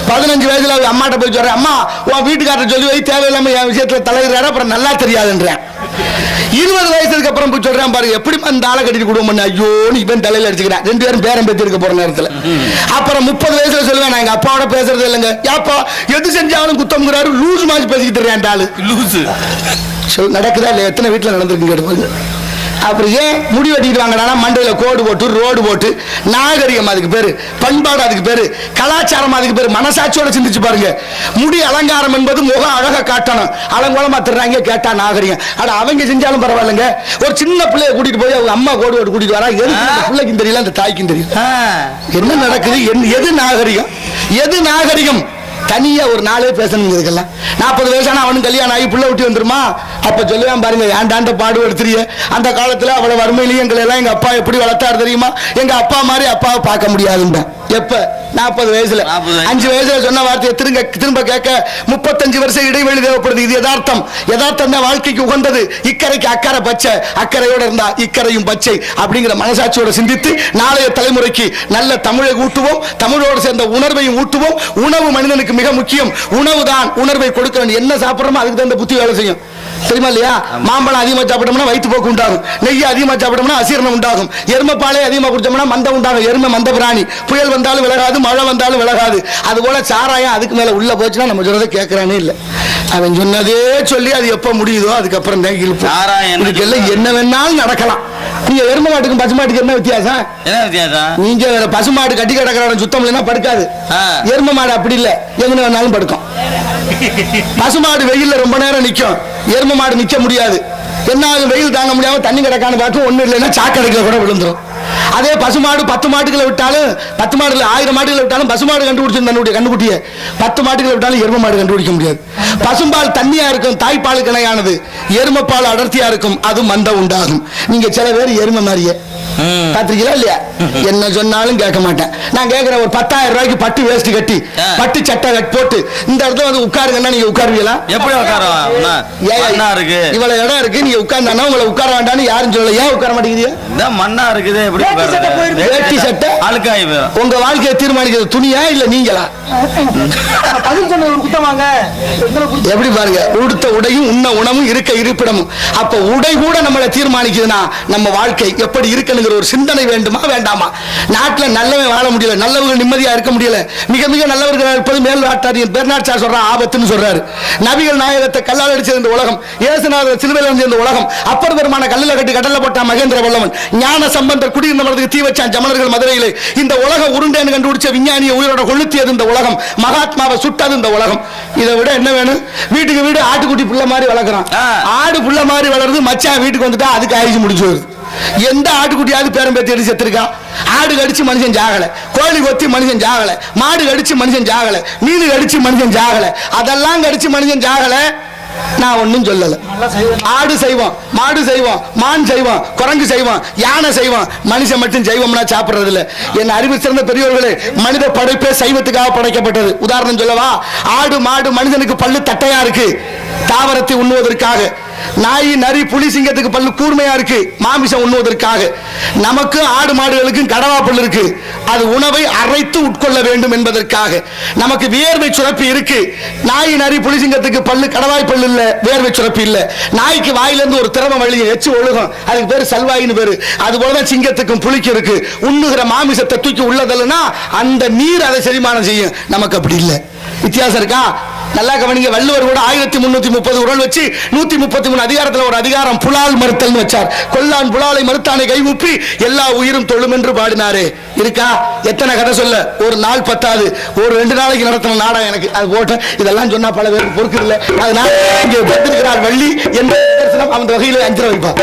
15 வயசுல அம்மாட்ட போய் சொல்றேன், அம்மா உன் வீட்டுக்காரர் சொல்லி வை, தேவையில்லாம என் விஷயத்துல தலையிடுறாரு, அப்புறம் நல்லா தெரியாதுன்றேன். 20 வயசுக்கு அப்புறம் போய் சொல்றேன், பாருங்க எப்படி அந்த ஆளை கட்டிட்டு குடும்பம் பண்ண, ஐயோ நீ இவன் தலையில அடிச்சுக்கிறேன். 2 பேரும் பேரம் பேத்தி இருக்க போற நேரத்துல. அப்புறம் 30 வயசுல சொல்லுவேன், நான் எங்க அப்பாவோட பேசுறது இல்லைங்க. யாப்பா எது செஞ்சாலும் குத்தம்ங்கிறாரு, லூஸ் மாதிரி பேசிக்கிட்டு இருக்கேன் ஆளு. லூஸ் நடக்குதா இல்லையா? எத்தனை வீட்டுல நடந்திருக்கு? அப்புறம் ஏன் முடி வெட்டிட்டு வாங்கினா மண்டையில கோடு போட்டு ரோடு போட்டு, நாகரிகம் அதுக்கு பேரு, பண்பாடு அதுக்கு பேரு, கலாச்சாரம் அதுக்கு பேரு. மனசாட்சியோட சிந்திச்சு பாருங்க. முடி அலங்காரம் என்பது முகம் அழகா காட்டணும், அலங்கோலமா தர்றாங்க, கேட்டா நாகரிகம். ஆனா அவங்க செஞ்சாலும் பரவாயில்லைங்க. ஒரு சின்ன பிள்ளைய கூட்டிட்டு போய் அவங்க அம்மா கோடு போட்டு கூட்டிட்டு வரா, எதுக்கு பிள்ளைக்கும் தெரியல, அந்த தாய்க்கும் தெரியும். என்ன நடக்குது? எது நாகரிகம்? எது நாகரிகம்? தனியா ஒரு நாளே பேசணும் இதுக்கெல்லாம். 40 வயசான அவனுக்கு கல்யாணம் ஆகி புள்ள விட்டு வந்துருமா? அப்ப சொல்லுவான் பாருங்க, ஏண்டாண்ட பாடு எடுத்துறிய. அந்த காலத்துல அவ்வளவு வறுமையிலையும் எங்களை எல்லாம் எங்க அப்பா எப்படி வளர்த்தாரு தெரியுமா? எங்க அப்பா மாதிரி அப்பாவை பார்க்க முடியாதுங்க. எப்ப? 40 வயசுல. 5 வயசுல சொன்ன வார்த்தையை திரும்ப கேட்க 35 வருஷம் இடைவெளி தேவைப்படுது. இது யதார்த்தம். யதார்த்தம் தான் வாழ்க்கைக்கு உகந்தது. இக்கரைக்கு அக்கறை பச்சை, அக்கறையோட இருந்தா இக்கரையும் பச்சை அப்படிங்கிற மனசாட்சியோட சிந்தித்து நாளைய தலைமுறைக்கு நல்ல தமிழை ஊட்டுவோம், தமிழோடு சேர்ந்த உணர்வையும் ஊட்டுவோம். உணவு மனிதனுக்கு மிக முக்கியம். உணவு தான் உணர்வை கொடுக்கணும். என்ன சாப்பிட்றோமோ அதுக்கு தகுந்த புத்தி வேலை செய்யும், தெரியுமா இல்லையா? மாம்பழம் அதிகமா சாப்பிட்டோம்னா வயிற்று போக்கு உண்டாகும், நெய் அதிகமா சாப்பிட்டோம்னா அசீரணம் உண்டாகும், எருமைப்பாலை அதிகமா குடிச்சோம்னா மந்தம் உண்டாகும். எருமை மந்த பிராணி, புயல் வந்தாலும் விலகாது, மழை வந்தாலும் விலகாது. அது போல சாராயம் அதுக்கு மேல உள்ள போச்சுன்னா நம்ம சொல்றதை கேட்கறானே இல்லை. அவன் சொன்னதே சொல்லி அது எப்ப முடியுதோ அதுக்கப்புறம் தான் இழுப்பு. நாராயணன் இதுக்கெல்லாம் என்ன வேணாலும் நடக்கலாம். நீங்க எரும மாட்டுக்கும் பசு மாட்டுக்கு என்ன வித்தியாசம்? என்ன வித்தியாசம்? நீங்க பசு மாடு கட்டி கிடக்கிற சுத்தம் இல்லைன்னா படுக்காது. எரும மாடு அப்படி இல்லை, எங்க வேணாலும் படுக்கும். பசு மாடு வெயில்ல ரொம்ப நேரம் நிக்கும், எரும மாடு நிக்க முடியாது. என்ன வெயில் தாங்க முடியாம தண்ணி கிடக்கான்னு பார்த்து ஒண்ணு இல்லைன்னா சாக்கடைக்குள்ள கூட விழுந்துரும். அதே பசுமாடு 10 மாட்டுகளை விட்டாலும் 10 மாடுல 1000 மாடுகளை விட்டாலும் பசுமாடு கண்டுபிடிச்சு தன்னுடைய கண்டுக்குட்டியை 10 மாட்டுகளை விட்டாலும் எரும மாடு கண்டுபிடிக்க முடியாது. பசும்பால் தண்ணியா இருக்கும், தாய்ப்பாலுக்கு இணையானது. எருமப்பால் அடர்த்தியா இருக்கும், அது மந்த உண்டாகும். நீங்க சில பேர் எரும மாதிரியே பாத்திருக்கீங்களா இல்லையா? என்ன சொன்னாலும் கேட்க மாட்டேன். நான் கேட்கிறேன், ஒரு 10,000 ரூபாய்க்கு பட்டு வேஸ்ட் கட்டி பட்டு சட்டை போட்டு இந்த இடத்துல வந்து உட்காருங்கன்னா நீங்க உட்காருவீங்களா? எப்படி உட்காருவோம்? இவ்வளவு இடம் இருக்கு, நீங்க உட்கார்ந்தானா உங்களை உட்கார வேண்டாம்னு யாரும் சொல்லல. ஏன் உட்கார மாட்டேங்கிறீங்க? மண்ணா இருக்குது. வேட்டி சட்டை அழுக்காய் உங்க வாழ்க்கையை தீர்மானிக்கிறது துணியா இல்ல நீங்களா? எப்படி பாருங்க, உடுத்த உடையும் உண்ண உணவும் இருக்க இருப்பிடமும். அப்ப உடை கூட நம்மளை தீர்மானிக்குதுன்னா நம்ம வாழ்க்கை எப்படி இருக்குங்கிற ஒரு சிந்தனை வேண்டுமா வேண்டாமா? நாட்டுல நல்லவன் வாழ முடியல, நல்லவர்கள் நிம்மதியா இருக்க முடியல. மிக மிக நல்லவர்கள் இருப்பது மேல் நாட்டாரியன் பெர்னாட் ஷா சொல்ற ஆபத்துன்னு சொல்றாரு. நபிகள் நாயகத்தை கல்லால் அடிச்சது இந்த உலகம், இயேசுநாதர் சிலுவையில் அடிச்சது இந்த உலகம், அப்பர் பெருமான கல்லில் கட்டி கடல்ல போட்டான் மகேந்திர வல்லவன், ஞான சம்பந்தர் குடியிருந்த மரத்துக்கு தீ வச்சான் ஜமனர்கள் மதுரையிலே, இந்த உலகம் உருண்டேன்னு கண்டுபிடிச்ச விஞ்ஞானியை உயிரோட கொளுத்தியது இந்த உலகம், மகாத்மாவை சுட்டது இந்த உலகம். இதை விட என்ன வேணும்? வீட்டுக்கு வீடு ஆட்டுக்குட்டி புள்ள மாதிரி வளர்க்குறான். ஆடு புள்ள மாதிரி வளருது, மச்சான் வீட்டுக்கு வந்துட்டா அதுக்கு ஆயுசு முடிச்சு வருது. எந்த ஆட்டுக்குட்டியாவது பேரம் பேத்தி அடிச்சு செத்துருக்கா? ஆடு கடிச்சு மனுஷன் ஜாகல, கோழி கொத்தி மனுஷன் ஜாகல, மாடு கடிச்சு மனுஷன் ஜாகல, மீன் கடிச்சு மனுஷன் ஜாகல, அதெல்லாம் கடிச்சு மனுஷன் ஜாகல. நான் ஒன்னும் சொல்லல. ஆடு செய்வோம், மாடு செய்வோம், மான் செய்வோம், குரங்கு செய்வோம், யானை செய்வோம், மனுஷன் மட்டும் செய்வோம்னா சாப்பிடுறது இல்ல. என் அறிவு சிறந்த பெரியவர்களே, மனித படைப்பே சைவத்துக்காக படைக்கப்பட்டது. உதாரணம் சொல்லவா? ஆடு மாடு மனிதனுக்கு பல்லு தட்டையா இருக்கு, தாவரத்தை உண்ணுவதற்காக. நாய் நரி புலி சிங்கத்துக்கு பல்லு கூர்மையா இருக்கு, மாமிசம் உண்ணுவதற்காக. நமக்கு ஆடு மாடுகளுக்கும் கடவா பல்லு இருக்கு, அது உணவை அரைத்து உட்கொள்ள வேண்டும் என்பதற்காக. நமக்கு வியர்வை சுரப்பி இருக்கு. நாய் நரி புலி சிங்கத்துக்கு பல்லு கடவாய் பல்லு இல்ல, வியர்வை சுரப்பி இல்ல. நாய்க்கு வாயிலிருந்து ஒரு திரவம் வழியை எச்சு ஒழுகும், அதுக்கு பேரு சல்வாயின்னு பேரு. அது போலதான் சிங்கத்துக்கும் புலிக்கு இருக்கு. உண்ணுகிற மாமிசத்தை தூக்கி உள்ளதல்னா அந்த நீர் அதை செரிமானம் செய்யும். நமக்கு அப்படி இல்லை. வித்தியாசம் இருக்கா? நல்லா கவனிங்க. வள்ளுவர் கூட 1330 குறள் வச்சு 133 அதிகாரத்தில் ஒரு அதிகாரம் புலால் மறுத்தல் வச்சார். கொல்லான் புலாலை மறுத்தானை கைமுப்பி எல்லா உயிரும் தொழும் என்று பாடினாரே. இருக்கா? எத்தனை கதை சொல்ல, ஒரு நாள் பத்தாது. ஒரு 2 நாளைக்கு நடத்தின நாடகம் எனக்கு அது போட்டேன். இதெல்லாம் சொன்னா பல பேருக்கு பொறுக்கு இல்லை. அதனால இங்கே வந்திருக்கிறார் வள்ளி என்ற அந்த வகையில் 5 வைப்பார்.